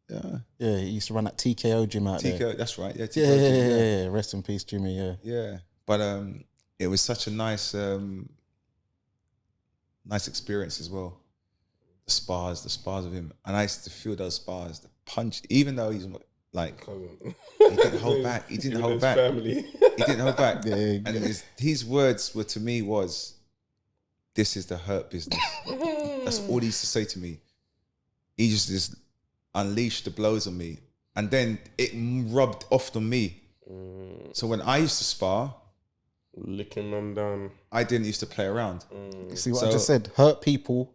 Yeah. Yeah, he used to run that TKO gym out there. TKO, that's right. Yeah, TKO Yeah. Rest in peace, Jimmy. Yeah. Yeah. But it was such a nice experience as well. The spars with him. And I used to feel those spars, the punch, even though he's like, he didn't hold back. He didn't hold back. Family. He didn't hold back. Yeah. And his words were to me was, this is the hurt business. That's all he used to say to me. He just unleashed the blows on me. And then it rubbed off on me. So when I used to spar, licking them down, I didn't used to play around. You see what I just said? Hurt people.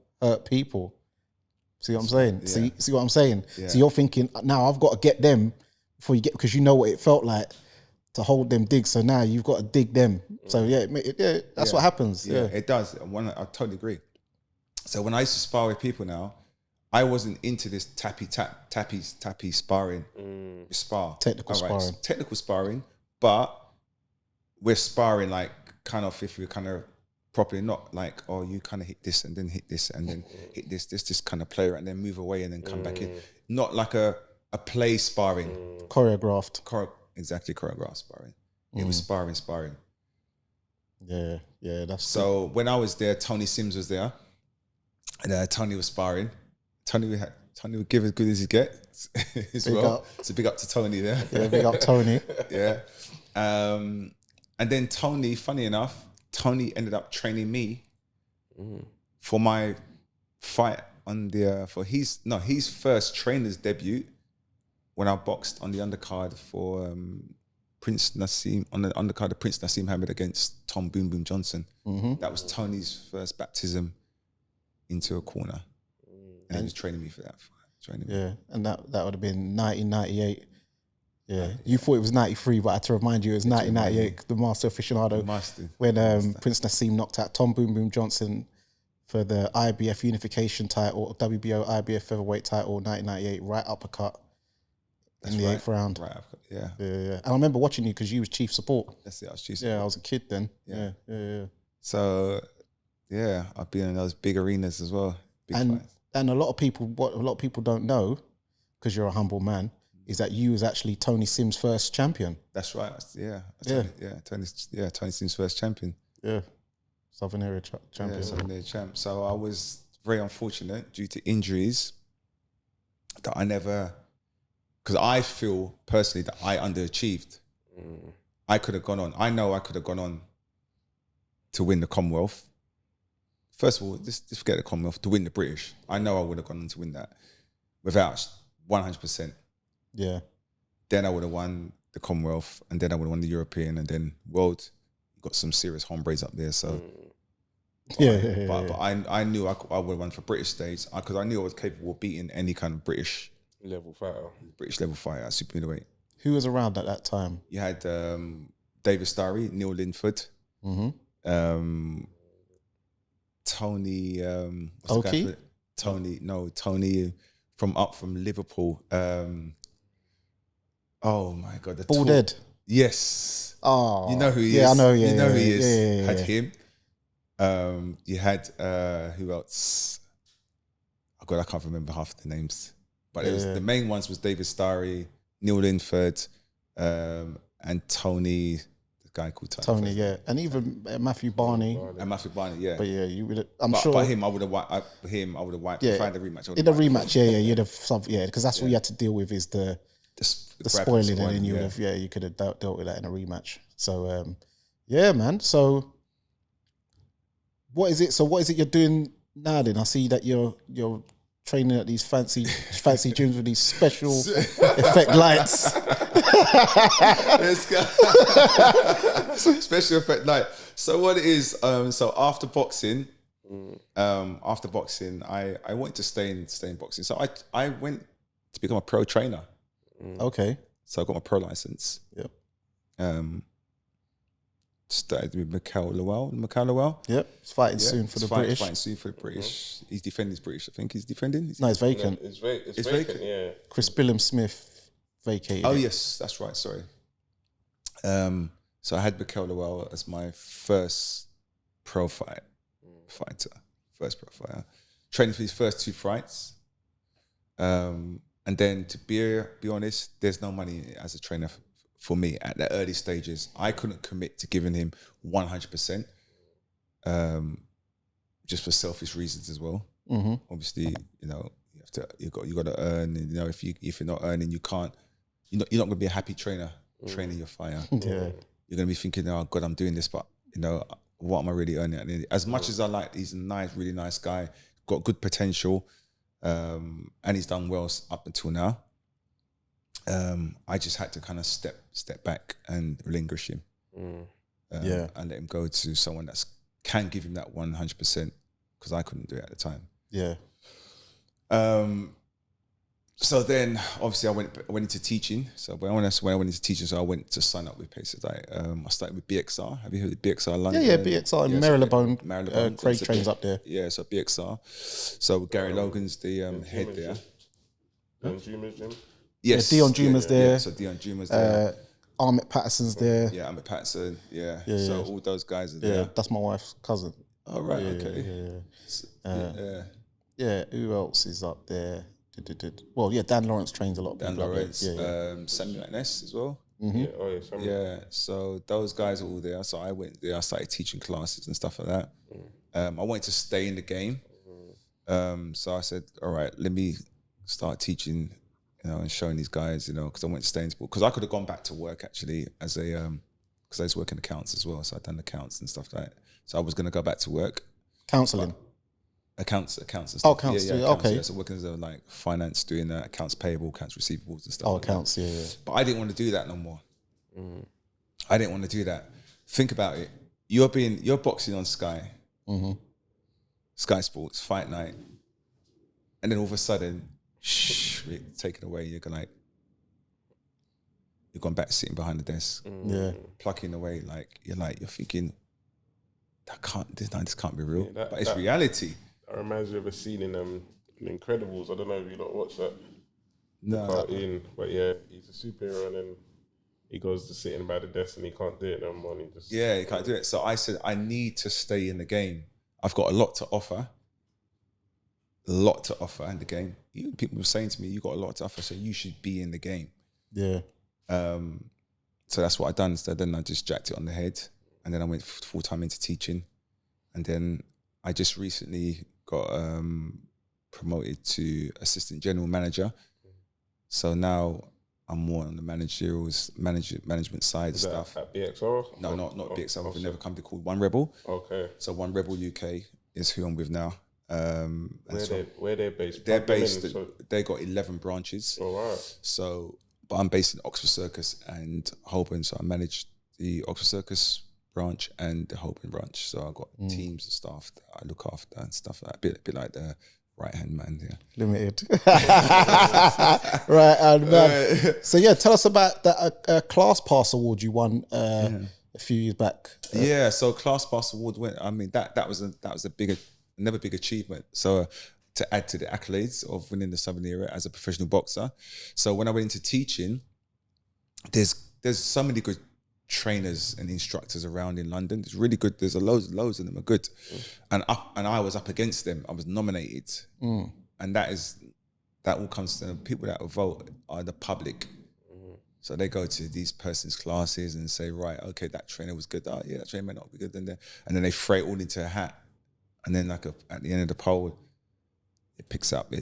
See what I'm saying? Yeah. See what I'm saying? Yeah. So you're thinking, now I've got to get them before you get, because you know what it felt like to hold them digs. So now you've got to dig them. So that's what happens. Yeah, it does. I totally agree. So when I used to spar with people now, I wasn't into this tappy sparring. Spar. Technical sparring. Technical sparring, but we're sparring like kind of if we're kind of properly, not like, oh, you kind of hit this and then hit this and then hit this kind of player and then move away and then come back in. Not like a play sparring. Choreographed. Exactly, choreographed sparring. It was sparring. Yeah, that's so when I was there, Tony Sims was there, and Tony was sparring. Tony would give as good as he gets as big well. Up. So big up to Tony there. Yeah, big up Tony. Yeah. And then Tony, funny enough, Tony ended up training me for my fight on the for his first trainer's debut when I boxed on the undercard for Prince Nassim, on the undercard of Prince Nassim Hamid against Tom Boom Boom Johnson. That was Tony's first baptism into a corner. And he was training me for that fight. Yeah, and that would have been 1998. Yeah, you thought it was 93, but I had to remind you it was 1998, the Master Aficionado, when Prince Nassim knocked out Tom Boom Boom Johnson for the IBF unification title, WBO IBF featherweight title, 1998, right uppercut in the 8th round. Right. Yeah. Yeah. And I remember watching you because you was chief support. That's it. I was chief Yeah, support. I was a kid then. Yeah. So, yeah, I've been in those big arenas as well. Big fights. And what a lot of people don't know, because you're a humble man, is that you was actually Tony Sims' first champion. That's right. Tony Sims' first champion. Yeah. Southern Area champion. Yeah, Southern Area champ. So I was very unfortunate due to injuries that I never, because I feel personally that I underachieved. I could have gone on. I know I could have gone on to win the Commonwealth. First of all, just forget the Commonwealth, to win the British. I know I would have gone on to win that without 100%. Yeah. Then I would have won the Commonwealth, and then I would have won the European, and then World. Got some serious hombres up there, so but I knew I would have won for British stage because I knew I was capable of beating any kind of British level fighter at super middleweight. Who was around at that time? You had David Starry, Neil Linford, Tony, Oki? Tony from Liverpool. Oh my God, the Bald Head. Yes. Oh, you know who he is. Yeah, I know. You know who he is. Yeah. Had him. You had who else? Oh God, I can't remember half the names. But it was the main ones was David Starry, Neil Linford, and Tony. The guy called Tony. Yeah, and even Matthew Barney. And Matthew Barney. Yeah. But yeah, you would. But him, I would have wiped. Yeah. Find a rematch. In the rematch, you'd have. Yeah, because that's what you had to deal with is the spoiling, and then you would have. Yeah, you could have dealt with that in a rematch. So, yeah, man. So, what is it? So, what is it you're doing now? Then I see that you're training at these fancy gyms with these special effect lights. Special effect light. So what it is? So after boxing, I wanted to stay in boxing. So I went to become a pro trainer. Okay. So I got my pro license. Yep. Started with Mikhail Lowell. Yep. He's fighting soon for the British. Fighting soon for the British. He's defending his British. I think he's defending. No, it's vacant. It's vacant. Yeah. Chris Billam-Smith vacated. Oh yes, that's right. Sorry. So I had Mikhail Lowell as my first pro fighter. First pro fighter. Training for his first 2 fights. And then to be honest, there's no money as a trainer for me at the early stages. I couldn't commit to giving him 100%, just for selfish reasons as well. Mm-hmm. Obviously, you got to earn. And, if you're not earning, you're not going to be a happy trainer training your fighter. Yeah, you're going to be thinking, oh God, I'm doing this, but what am I really earning? As much as I like, he's a really nice guy, got good potential, and he's done well up until now. I just had to kind of step back and relinquish him, and let him go to someone that can give him that 100%, because I couldn't do it at the time. Yeah. So then, obviously, I went into teaching. So when I went into teaching, I went to sign up with places. I started with BXR. Have you heard of BXR London? Yeah, BXR in Marylebone. Craig trains up there. Yeah, so BXR. So Gary Logan's the head there. Dion Juma's gym. Yes, Dion Juma's there. Yeah, so Dion Juma's there. Ahmet Patterson's there. Yeah, Ahmet Patterson. Yeah. So all those guys are there. Yeah, that's my wife's cousin. Oh, right, okay. Yeah, who else is up there? Well, yeah, Dan Lawrence trains a lot of people. Dan Lawrence, Samuel Ness as well. Mm-hmm. Yeah, so those guys are all there. So I went there, I started teaching classes and stuff like that. I wanted to stay in the game. So I said, all right, let me start teaching, and showing these guys, because I went to stay in sport. Because I could have gone back to work actually as a, because I was working accounts as well. So I'd done accounts and stuff like that. So I was going to go back to work. Counselling. Accounts and stuff. Oh, accounts, okay. Yeah, so working as like finance, doing accounts payable, accounts receivables and stuff. Oh, like accounts, that. Yeah. But I didn't want to do that no more. I didn't want to do that. Think about it. You're boxing on Sky, Sky Sports, Fight Night, and then all of a sudden, taken away. You're gone back sitting behind the desk, plucking away. You're thinking, this can't be real. But it's reality. That reminds me of a scene in Incredibles. I don't know if you lot watched that. No. cartoon. But yeah, he's a superhero, and then he goes to sitting by the desk and he can't do it no more. And he just Yeah, he can't do it. So I said, I need to stay in the game. I've got a lot to offer. In the game. Even people were saying to me, you got a lot to offer, so you should be in the game. Yeah. So that's what I done. So then I just jacked it on the head, and then I went full time into teaching, and then I just recently got promoted to assistant general manager. So now I'm more on the management side of stuff. At BXR? No, not BXR. With another company called One Rebel. Okay. So One Rebel UK is who I'm with now. Where they're based? They're based. They got 11 branches. Oh right. So, but I'm based in Oxford Circus and Holborn. So I manage the Oxford Circus branch and the Holborn branch. So I've got teams and staff that I look after and stuff like that. A bit like the right hand man here. Limited. Right hand man. So yeah, tell us about that Class Pass award you won a few years back. Yeah, so Class Pass award went. I mean that was another big achievement. So to add to the accolades of winning the Southern Era as a professional boxer. So when I went into teaching, there's so many good trainers and instructors around in London. It's really good. There's loads of them are good, and I was up against them. I was nominated, and that all comes to the people that will vote are the public. So they go to these person's classes and say, right, okay, that trainer was good. Oh yeah, that trainer may not be good. And then they throw it all into a hat, and then at the end of the poll, it picks up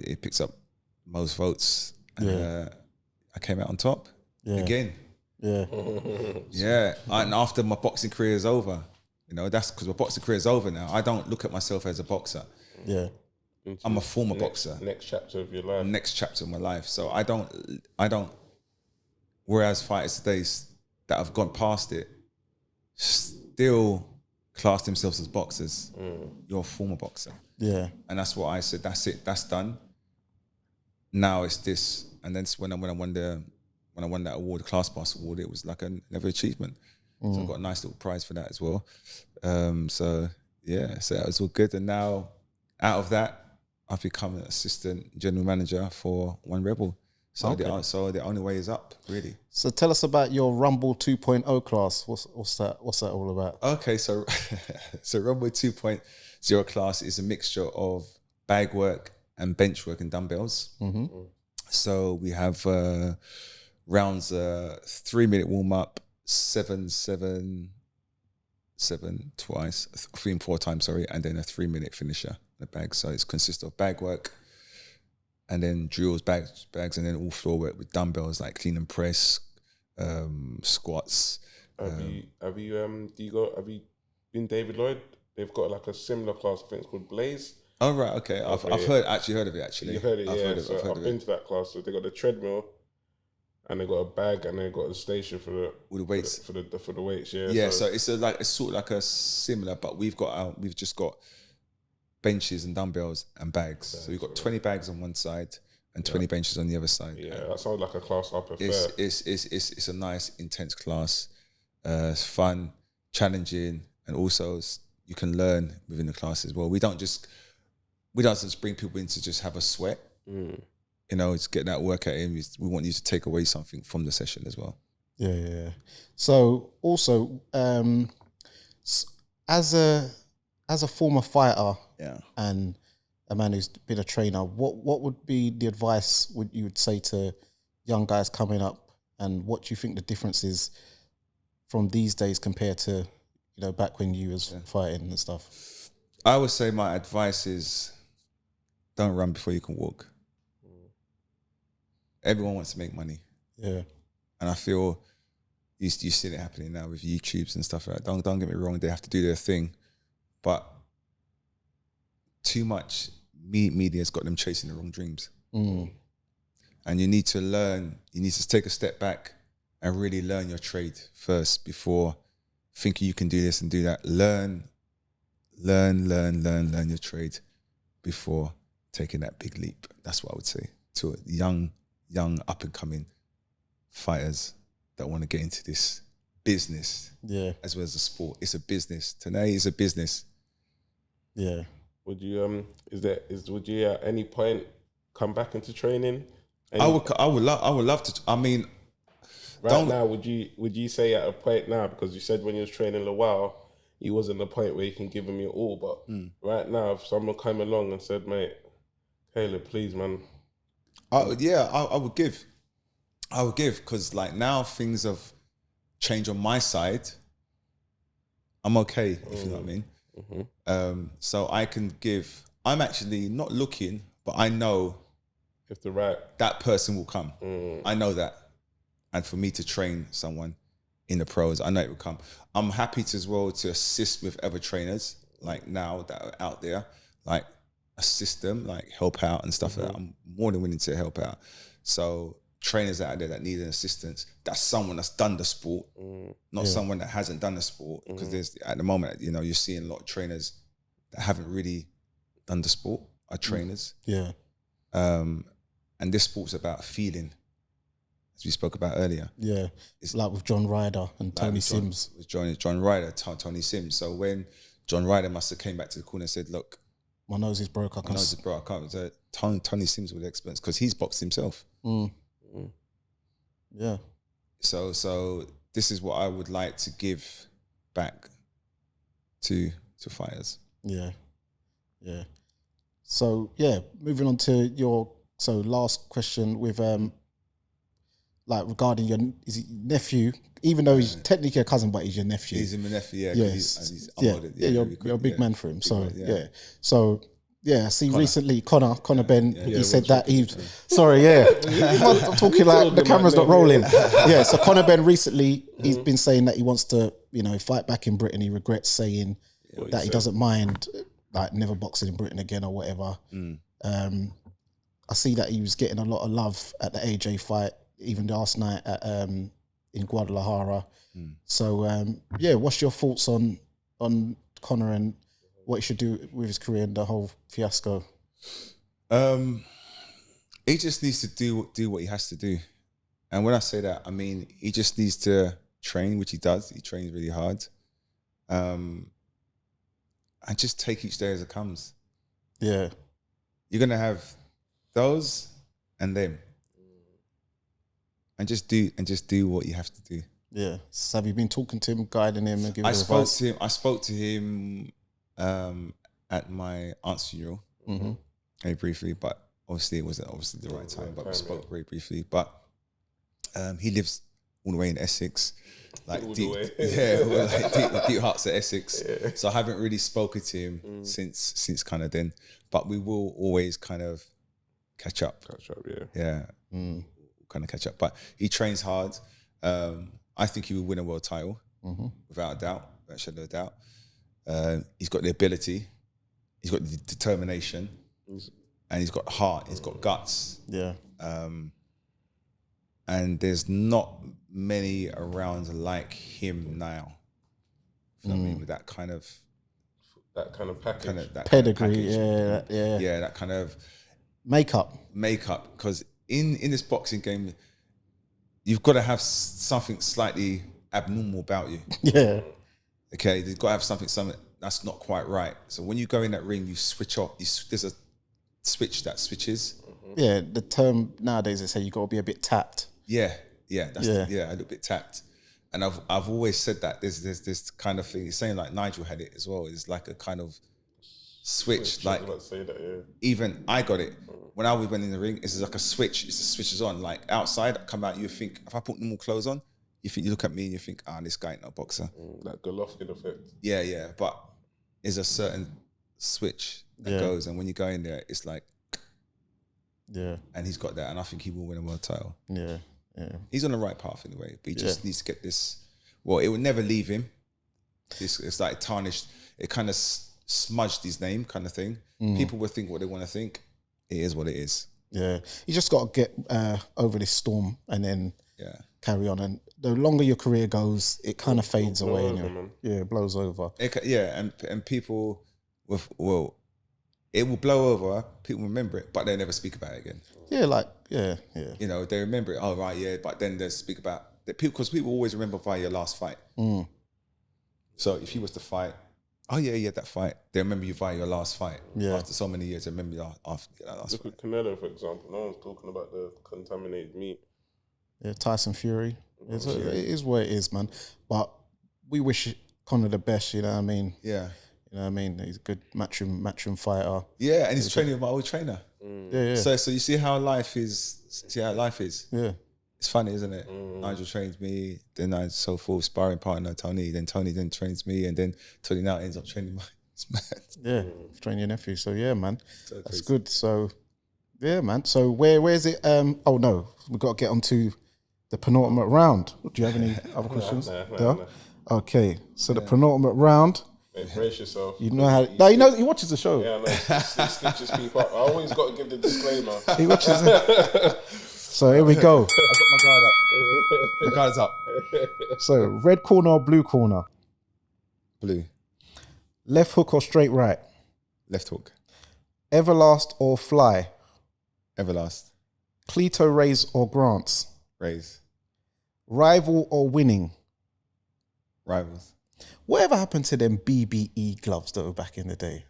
most votes. And, I came out on top again. Yeah. Yeah. And after my boxing career is over, that's because my boxing career is over now. I don't look at myself as a boxer. Yeah. I'm a former boxer. Next chapter of your life. Next chapter of my life. So I don't. Whereas fighters today that have gone past it still class themselves as boxers. You're a former boxer. Yeah. And that's what I said. That's it. That's done. Now it's this. And then when I won that award, the Class Pass award, it was like another achievement. So I got a nice little prize for that as well. So that was all good. And now out of that, I've become an assistant general manager for One Rebel. So the only way is up, really. So tell us about your Rumble 2.0 class. What's that all about? Okay, so Rumble 2.0 class is a mixture of bag work and bench work and dumbbells. So we have rounds, 3-minute warm up, 7 twice, 3 and 4 times, and then a 3-minute finisher in the bag. So it consists of bag work, and then drills, bags, and then all floor work with dumbbells like clean and press, squats. Have you been David Lloyd? They've got like a similar class. I think it's called Blaze. Oh right, okay. I've heard of it actually. You heard it, I've been to that class. So they got the treadmill, and they got a bag, and they got a station for all the weights for the weights. Yeah. Yeah. So it's sort of like a similar, but we've just got benches and dumbbells and bags. So we've got 20 bags on one side and 20 benches on the other side. Yeah, that sounds like a class up affair. It's a nice, intense class. It's fun, challenging, and also you can learn within the class as well. We don't just bring people in to just have a sweat. It's get that workout in. We want you to take away something from the session as well. Yeah. So also, as a former fighter, and a man who's been a trainer, what would be the advice you would say to young guys coming up, and what do you think the difference is from these days compared to back when you was fighting and stuff? I would say my advice is don't run before you can walk. Everyone wants to make money. Yeah. And I feel you see it happening now with YouTubes and stuff like that. Don't get me wrong, they have to do their thing. But too much media's got them chasing the wrong dreams. And you need to learn, you need to take a step back and really learn your trade first before thinking you can do this and do that. Learn your trade before taking that big leap. That's what I would say to young up and coming fighters that want to get into this business as well as a sport. It's a business. Today is a business. Yeah. Would you would you at any point come back into training I would love to. I mean, now, would you say at a point now, because you said when you was training a while, you wasn't the point where you can give him your all, but right now, if someone came along and said, mate, Caleb, please, man. I would give. I would give, because like now things have changed on my side. I'm okay, if you know what I mean. Mm-hmm. So I can give. I'm actually not looking, but I know if that person will come. I know that. And for me to train someone in the pros, I know it will come. I'm happy to as well to assist with other trainers like now that are out there, like assist them, like help out and stuff like that. I'm more than willing to help out. So trainers out there that need an assistance, that's someone that's done the sport, not someone that hasn't done the sport. Because there's at the moment, you know, you're seeing a lot of trainers that haven't really done the sport are trainers. Yeah. And this sport's about feeling, as we spoke about earlier. Yeah, it's like with John Ryder and Tony Sims. With John Ryder, Tony Sims. So when John Ryder must have came back to the corner and said, look, my nose is broke, I can't. Tony Sims with experts, because he's boxed himself. Yeah. So this is what I would like to give back to fighters. Yeah. Yeah. So yeah, moving on to your last question with like regarding your nephew, even though he's technically a cousin, but he's your nephew. He's my nephew, yeah. Yes. You're a big man for him. So yeah. So yeah, see Connor. Recently Conor Benn, he said that I'm talking like the camera's not rolling. Yeah, so Conor Benn recently, he's been saying that he wants to, fight back in Britain. He regrets saying that he doesn't mind like never boxing in Britain again or whatever. I see that he was getting a lot of love at the AJ fight, even last night at in Guadalajara. So what's your thoughts on Conor and what he should do with his career and the whole fiasco? He just needs to do what he has to do. And when I say that, I mean he just needs to train, which he does. He trains really hard. And just take each day as it comes. Yeah. You're gonna have those and them. And just do what you have to do. Yeah. So have you been talking to him, guiding him and giving him advice? I spoke to him at my aunt's funeral very briefly, but obviously it wasn't the right time, but we spoke very briefly. But he lives all the way in Essex, like deep hearts of Essex. Yeah. So I haven't really spoken to him since kind of then, but we will always kind of catch up. Yeah. Kind of catch up. But he trains hard. I think he will win a world title without a doubt, without a shadow of a doubt. He's got the ability, he's got the determination, and he's got heart, he's got guts. Yeah. And there's not many around like him now. You know what I mean? With that kind of package. That pedigree, yeah, that kind of makeup. Because in this boxing game, you've got to have something slightly abnormal about you. Yeah. Okay, you've got to have something that's not quite right. So when you go in that ring, you switch off. There's a switch that switches. Yeah, the term nowadays they say you got to be a bit tapped. Yeah, a little bit tapped. And I've always said that there's this kind of thing. It's saying like Nigel had it as well. It's like a kind of switch. Like even I got it when I went in the ring. It's like a switch. It switches on. Like outside, I come out. You think if I put normal clothes on, you look at me and you think, this guy ain't no boxer. That Golovkin effect. Yeah. But there's a certain switch that goes, and when you go in there, it's like, and he's got that, and I think he will win a world title. Yeah. He's on the right path anyway, but he just needs to get this. Well, it will never leave him. It's like tarnished. It kind of smudged his name, kind of thing. People will think what they want to think. It is what it is. Yeah, you just got to get over this storm and then carry on. And the longer your career goes, it kind of fades away. It blows over. And people it will blow over. People remember it, but they never speak about it again. Yeah. You know, they remember it. Oh right, yeah. But then they speak about that because people always remember via your last fight. So if he was to fight Oh yeah, that fight. They remember you via your last fight. Yeah. After so many years, they remember you after that last Look fight. at Canelo, for example. No one's talking about the contaminated meat. Yeah, Tyson Fury. It is what it is, man. But we wish Conor the best, you know what I mean? Yeah. You know what I mean? He's a good matchroom fighter. Yeah, and he's training with my old trainer. Yeah. So you see how life is. See how life is. Yeah. It's funny, isn't it? Nigel trains me, then I so forth, sparring partner Tony, then Tony then trains me, and then Tony now ends up training my. It's mad. Yeah, train your nephew. So yeah, man, So that's crazy. good. So yeah, man. So where's it? Oh no, we got to get onto the penultimate round. Do you have any other questions? No. Okay, so the penultimate round. Mate, brace yourself. You know how? No, he watches the show. Yeah, I know. He stitches people up. I always got to give the disclaimer. He watches it. So here we go. I got my guard up. My guard's up. So red corner or blue corner? Blue. Left hook or straight right? Left hook. Everlast or Fly? Everlast. Cleto Rays or Grants? Raise. Rival or Winning? Rivals. Whatever happened to them BBE gloves though back in the day?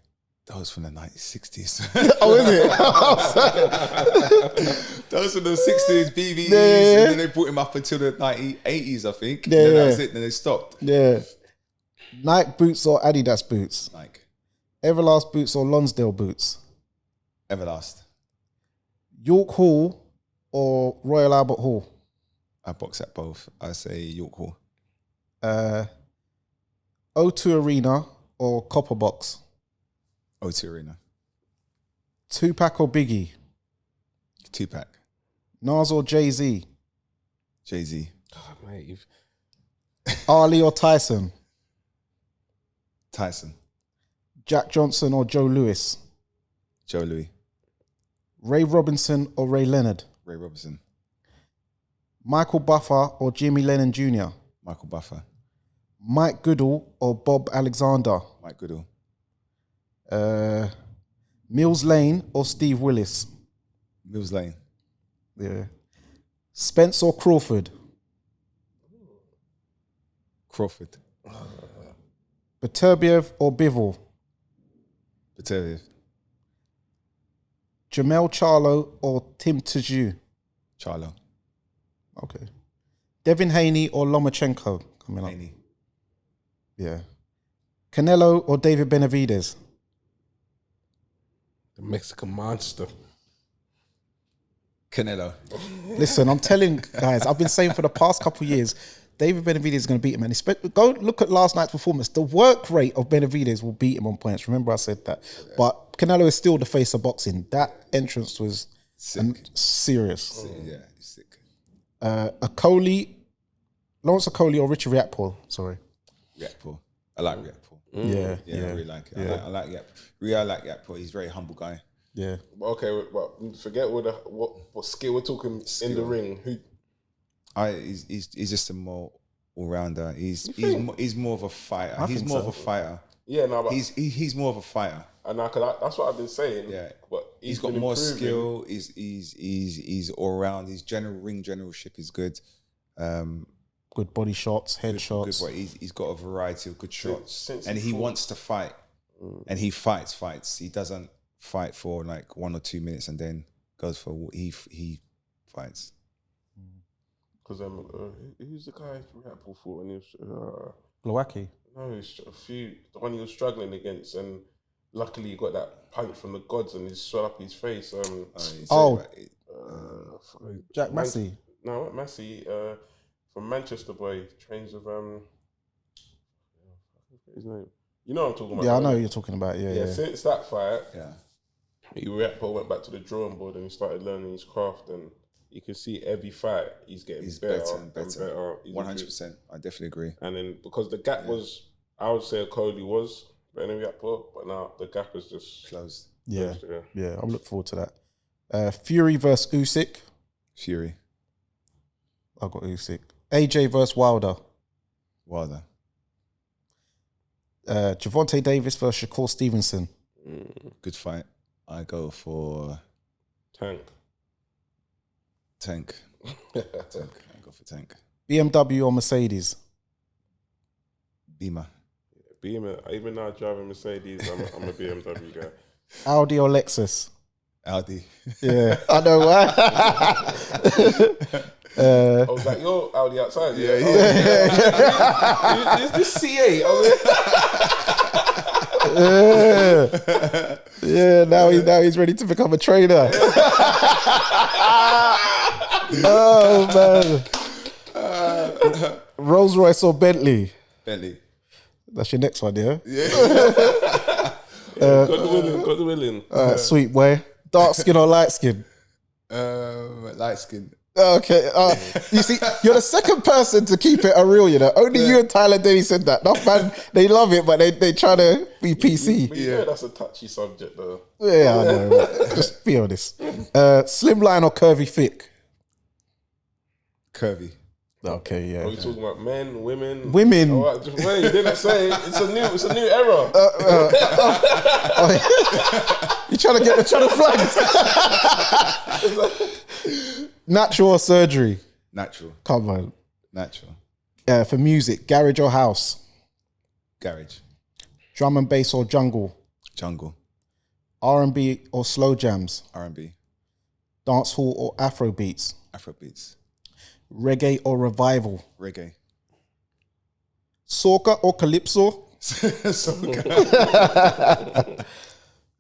Those from the 1960s. Oh, is it? Those from the 60s, BBEs, Yeah. and then they brought him up until the 1980s, I think. Yeah, Then yeah. that was it, then they stopped. Yeah. Nike boots or Adidas boots? Like, Everlast boots or Lonsdale boots? Everlast. York Hall or Royal Albert Hall? I box at both. I say York Hall. O2 Arena or Copper Box? O2 Arena. Tupac or Biggie? Tupac. Nas or Jay-Z? Jay-Z. Oh, mate, Ali or Tyson? Tyson. Jack Johnson or Joe Lewis? Joe Louis. Ray Robinson or Ray Leonard? Ray Robinson. Michael Buffer or Jimmy Lennon Jr.? Michael Buffer. Mike Goodall or Bob Alexander? Mike Goodall. Mills Lane or Steve Willis? Mills Lane. Yeah. Spence or Crawford? Crawford. Beterbiev or Bivol? Batavia. Jamel Charlo or Tim Tszyu? Charlo. Okay. Devin Haney or Lomachenko coming up? Haney. Yeah. Canelo or David Benavidez? the Mexican monster. Canelo. Listen, I'm telling guys, I've been saying for the past couple of years, David Benavidez is going to beat him. And go look at last night's performance. The work rate of Benavidez will beat him on points. Remember I said that. Yeah. But Canelo is still the face of boxing. That entrance was serious. Yeah, he's sick. Lawrence Okoli or Richard Riakporhe, sorry. Riakporhe. I like Riakporhe. Yeah, I really like it. Yeah. I like Riakporhe. I like Riakporhe. He's a very humble guy. Yeah. Okay, but forget what skill we're talking in the ring. Who? He's just a more all rounder. He's more of a fighter. He's more of a fighter. Yeah, no, but he's more of a fighter. And that's what I've been saying. Yeah, but he's got more skill. He's all round. His ring generalship is good. Good body shots, head shots. Good, he's got a variety of good shots, and he wants to fight, and he fights. He doesn't fight for like 1 or 2 minutes and then goes for he fights. Because who's the guy Riakporhe fought when he was Glowacki? No, he's the one he was struggling against, and luckily he got that punch from the gods and he swelled up his face. Jack Massey. No, not Massey. From Manchester boy, trains with his name. You know what I'm talking about. Yeah, I know who you're talking about. Yeah. Since that fight, Riakporhe went back to the drawing board and he started learning his craft, and you can see every fight he's getting better and better. 100%. I definitely agree. And then because the gap was, I would say Cody was better than Riakporhe, but now the gap is just closed. Yeah. I'm looking forward to that. Fury versus Usyk. Fury. I got Usyk. AJ versus Wilder. Gervonta Davis versus Shakur Stevenson. Good fight. I go for Tank. I go for Tank. BMW or Mercedes? Beamer. Beamer. Even now driving Mercedes, I'm a BMW guy. Audi or Lexus? Audi. Yeah, I know why. I was like, yo, Audi outside. Yeah. Is this C8? Yeah, now he's ready to become a trainer. Oh man. Rolls Royce or Bentley? Bentley. That's your next one, yeah? God willing. Sweet boy. Dark skin or light skin? Light skin. Okay, you see, you're the second person to keep it a real, you know. Only you and Tyler Denny said that. Enough man, they love it, but they try to be PC. But you know that's a touchy subject, though. Yeah, I know. Just be honest. Slimline or curvy thick? Curvy. Okay, yeah. Are we talking about men, women? Women. All right, just wait. You didn't say it's a new era. You trying to flag? Natural or surgery? Natural. Come on. Natural. For music, garage or house? Garage. Drum and bass or jungle? Jungle. R&B or slow jams? R&B. Dance hall or Afro beats? Afrobeats. Reggae or revival? Reggae. Soca or calypso?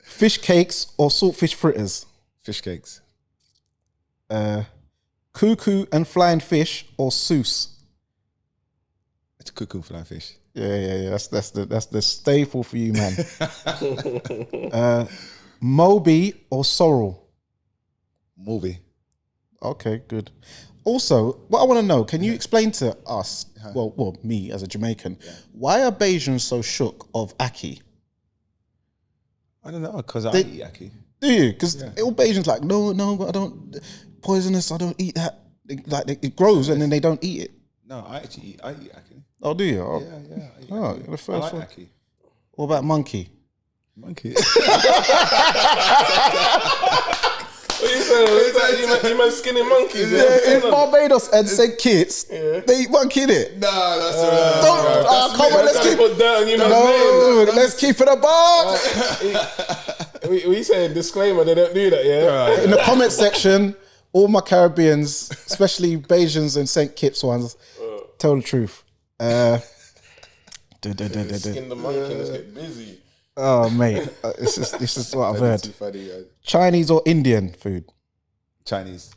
Fish cakes or saltfish fritters? Fish cakes. Cuckoo and flying fish or Seuss? It's cuckoo flying fish. Yeah. That's the staple for you, man. Moby or Sorrel? Movie. Okay, good. Also, what I want to know, can you explain to us, well, me as a Jamaican, why are Bajans so shook of Aki? I don't know, because I eat ackee. Do you? Because all Bajans like, no, I don't, poisonous, I don't eat that. It grows and then they don't eat it. No, I eat ackee. Oh, do you? Oh, Yeah. I eat oh, ackee. you're the first I like one. ackee. What about monkey? Monkey. What you saying? You man skinny monkeys. In Barbados and St. Kitts, they eat monkey in it. No, that's Come on, let's keep put dirt on you man's no, let's keep it above. We saying disclaimer, they don't do that, yeah? In the comment section, all my Caribbeans, especially Bajans and St. Kitts ones, tell the truth. Skin the monkey and let's get busy. Oh, mate, this is what I've heard. Too funny, Chinese or Indian food? Chinese.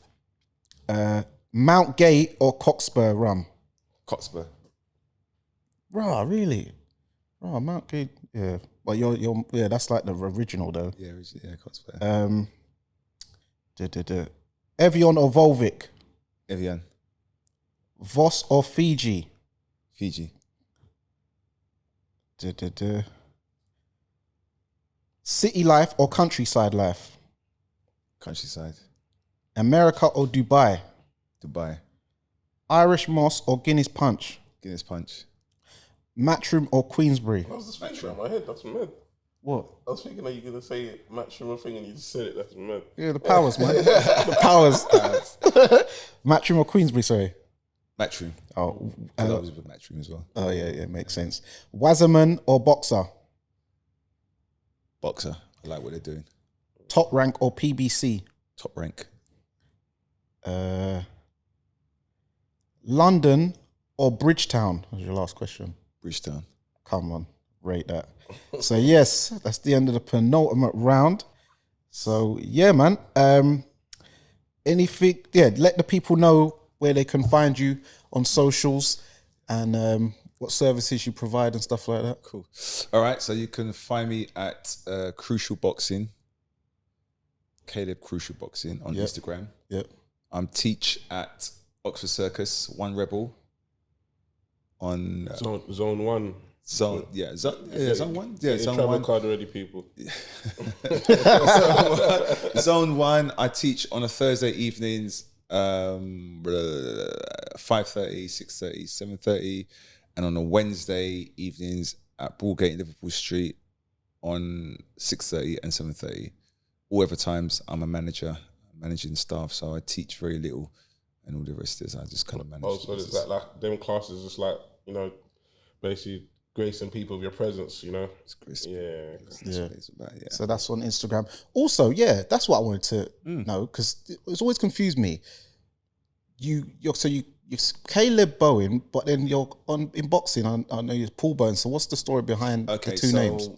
Mount Gay or Cockspur rum? Cockspur. Rah, really? Rah, Mount Gay, yeah. But you're that's like the original though. Yeah, Cockspur. Evian or Volvic? Evian. Voss or Fiji? Fiji. City life or countryside life? Countryside. America or Dubai? Dubai. Irish Moss or Guinness Punch? Guinness Punch. Matchroom or Queensbury? I was just thinking in my head, that's mad. What? I was thinking, are you going to say matchroom thing and you just said it, that's mad. Yeah, the powers, man. The powers. Matchroom or Queensbury, sorry. Matchroom. Oh, I was with Matchroom as well. Oh, yeah, makes sense. Wasserman or Boxer? Boxer. I like what they're doing. Top Rank or PBC? Top Rank. London or Bridgetown? That was your last question. Bridgetown. Come on, rate that. So yes, that's the end of the penultimate round. So yeah, man. Anything? Yeah, let the people know where they can find you on socials and what services you provide and stuff like that. Cool. All right, so you can find me at Crucial Boxing, Caleb Crucial Boxing on Instagram. Yep. I'm teach at Oxford Circus, One Rebel on Zone 1. Zone 1. Yeah, Zone 1. Yeah, Zone travel 1. card already, people. Zone 1. I teach on a Thursday evenings, 5:30, 6:30, 7:30, and on a Wednesday evenings at Broadgate, Liverpool Street, on 6:30 and 7:30. All other times, I'm a manager, managing staff, so I teach very little, and all the rest is I just kind of manage. Oh, so it's like them classes, just like, basically gracing people with your presence, you know. It's Chris. Yeah. That's what it's about, yeah. So that's on Instagram. Also, yeah, that's what I wanted to know, because it's always confused me. You're Caleb Bowen, but then you're in boxing. I know you're Paul Bowen. So what's the story behind the two names?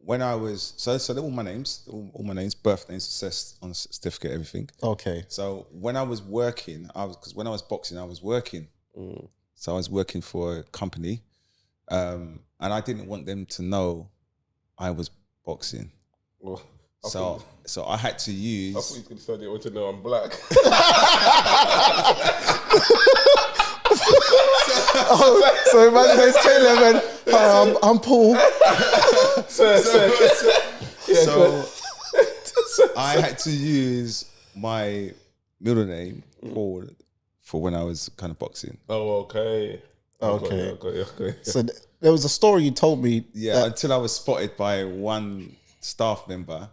When I was so they're all my names, all my names, birth names, success on certificate, everything. Okay. So when I was working, because when I was boxing, I was working. So I was working for a company, and I didn't want them to know I was boxing. Well, So I had to use. I thought you could say they want to know I'm black. So imagine it's Caleb and I'm Paul. So I had to use my middle name, Paul, for when I was kind of boxing. Oh, okay. Okay. So there was a story you told me. Yeah, until I was spotted by one staff member,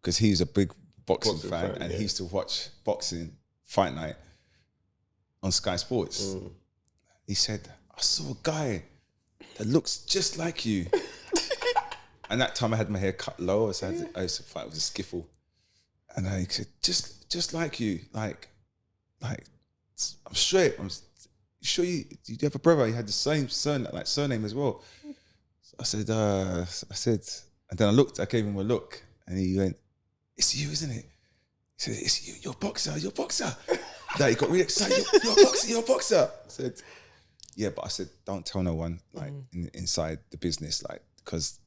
because he's a big boxing fan, and he used to watch boxing fight night on Sky Sports. He said, I saw a guy that looks just like you. And that time I had my hair cut low, so I used to fight with a skiffle. And he said, just like you, like I'm straight. I'm sure you have a brother. He had the same surname as well. So I said, and then I gave him a look, and he went, "It's you, isn't it?" He said, "It's you. You're a boxer. You're a boxer." Like, he got really excited. You're a boxer. You're a boxer. I said, "Yeah," but I said, "Don't tell no one, like inside the business, like because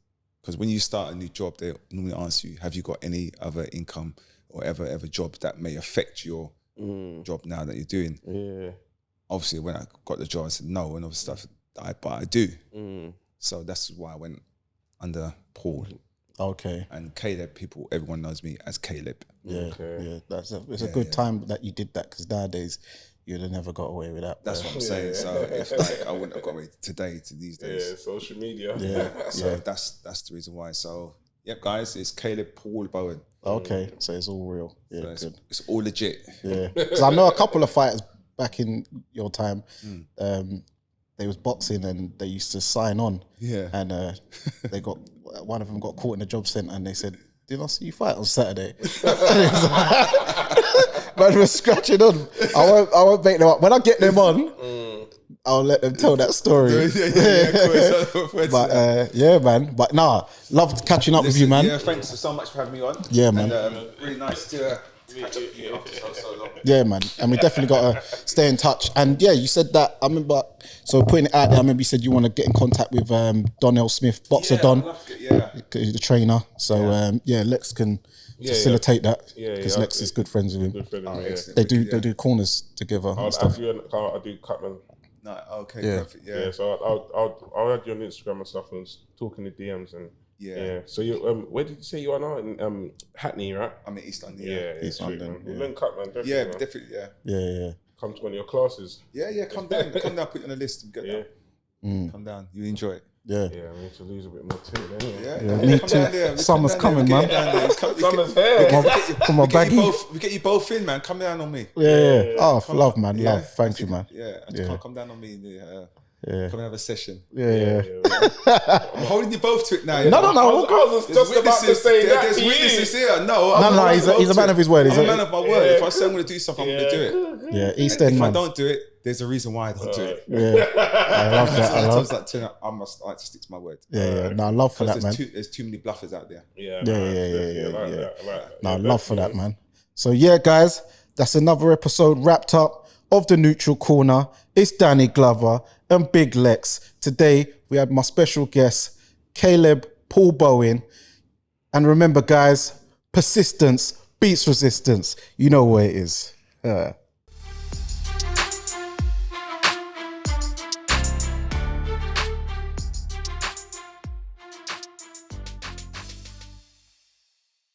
when you start a new job, they normally ask you, have you got any other income or ever job that may affect your job now that you're doing?" Yeah. Obviously, when I got the job, I said no, and other stuff, but I do. So that's why I went under Paul. Okay. And Caleb, everyone knows me as Caleb. Yeah, it's a good time that you did that, because nowadays you'd have never got away with that. That's what I'm saying. So if I wouldn't have got away these days. Yeah, social media. So that's the reason why. So yep, guys, it's Caleb Paul Bowen. Okay, so it's all real. Yeah, so it's all legit. Yeah, because I know a couple of fighters back in your time. They was boxing and they used to sign on. Yeah, and one of them got caught in a job centre and they said, "Did I see you fight on Saturday?" Man was scratching on. I won't make them up. When I get them on, I'll let them tell that story. But yeah, man. But nah, loved catching up with you, man. Yeah, thanks so much for having me on. Yeah, man. And, really nice to catch up with you after so long. Yeah, man. And we definitely got to stay in touch. And yeah, you said that, I remember, so putting it out there, I remember you said you want to get in contact with Donnell Smith, Boxer Don, the trainer. So Lex can facilitate that, because Lex is good friends with him. They do corners together. I do Cutman. No, okay, perfect. Yeah. So I'll add you on Instagram and stuff and talking to DMs and So you where did you say you are now? In Hackney, right? I'm in East London. East London. Link up, man. Definitely. Yeah. Come to one of your classes. Yeah. Come down. Put you on the list and get down. Come down. You enjoy it. Yeah, I need to lose a bit more too. Me too. Summer's coming, man. Summer's here. Come on, baggy. We get you both in, man. Come down on me. Yeah. Oh, love, man. Love. Thank you, man. Yeah. I just can't come down on me. Come and have a session. Yeah. I'm holding you both to it now. No. I was just about to say that. There's witnesses here. No. He's a man of his word. I'm a man of my word. If I say I'm going to do something, I'm going to do it. Yeah, East End, man. If I don't do it, there's a reason why I don't do it. Yeah, I love that. I like to stick to my word. Yeah. No, I love for that, man. There's too many bluffers out there. Yeah. No, I love for that, man. So yeah, guys, that's another episode wrapped up of the Neutral Corner. It's Dani Glover and Big Lex. Today we had my special guest, Caleb Paul Bowen. And remember, guys, persistence beats resistance. You know where it is.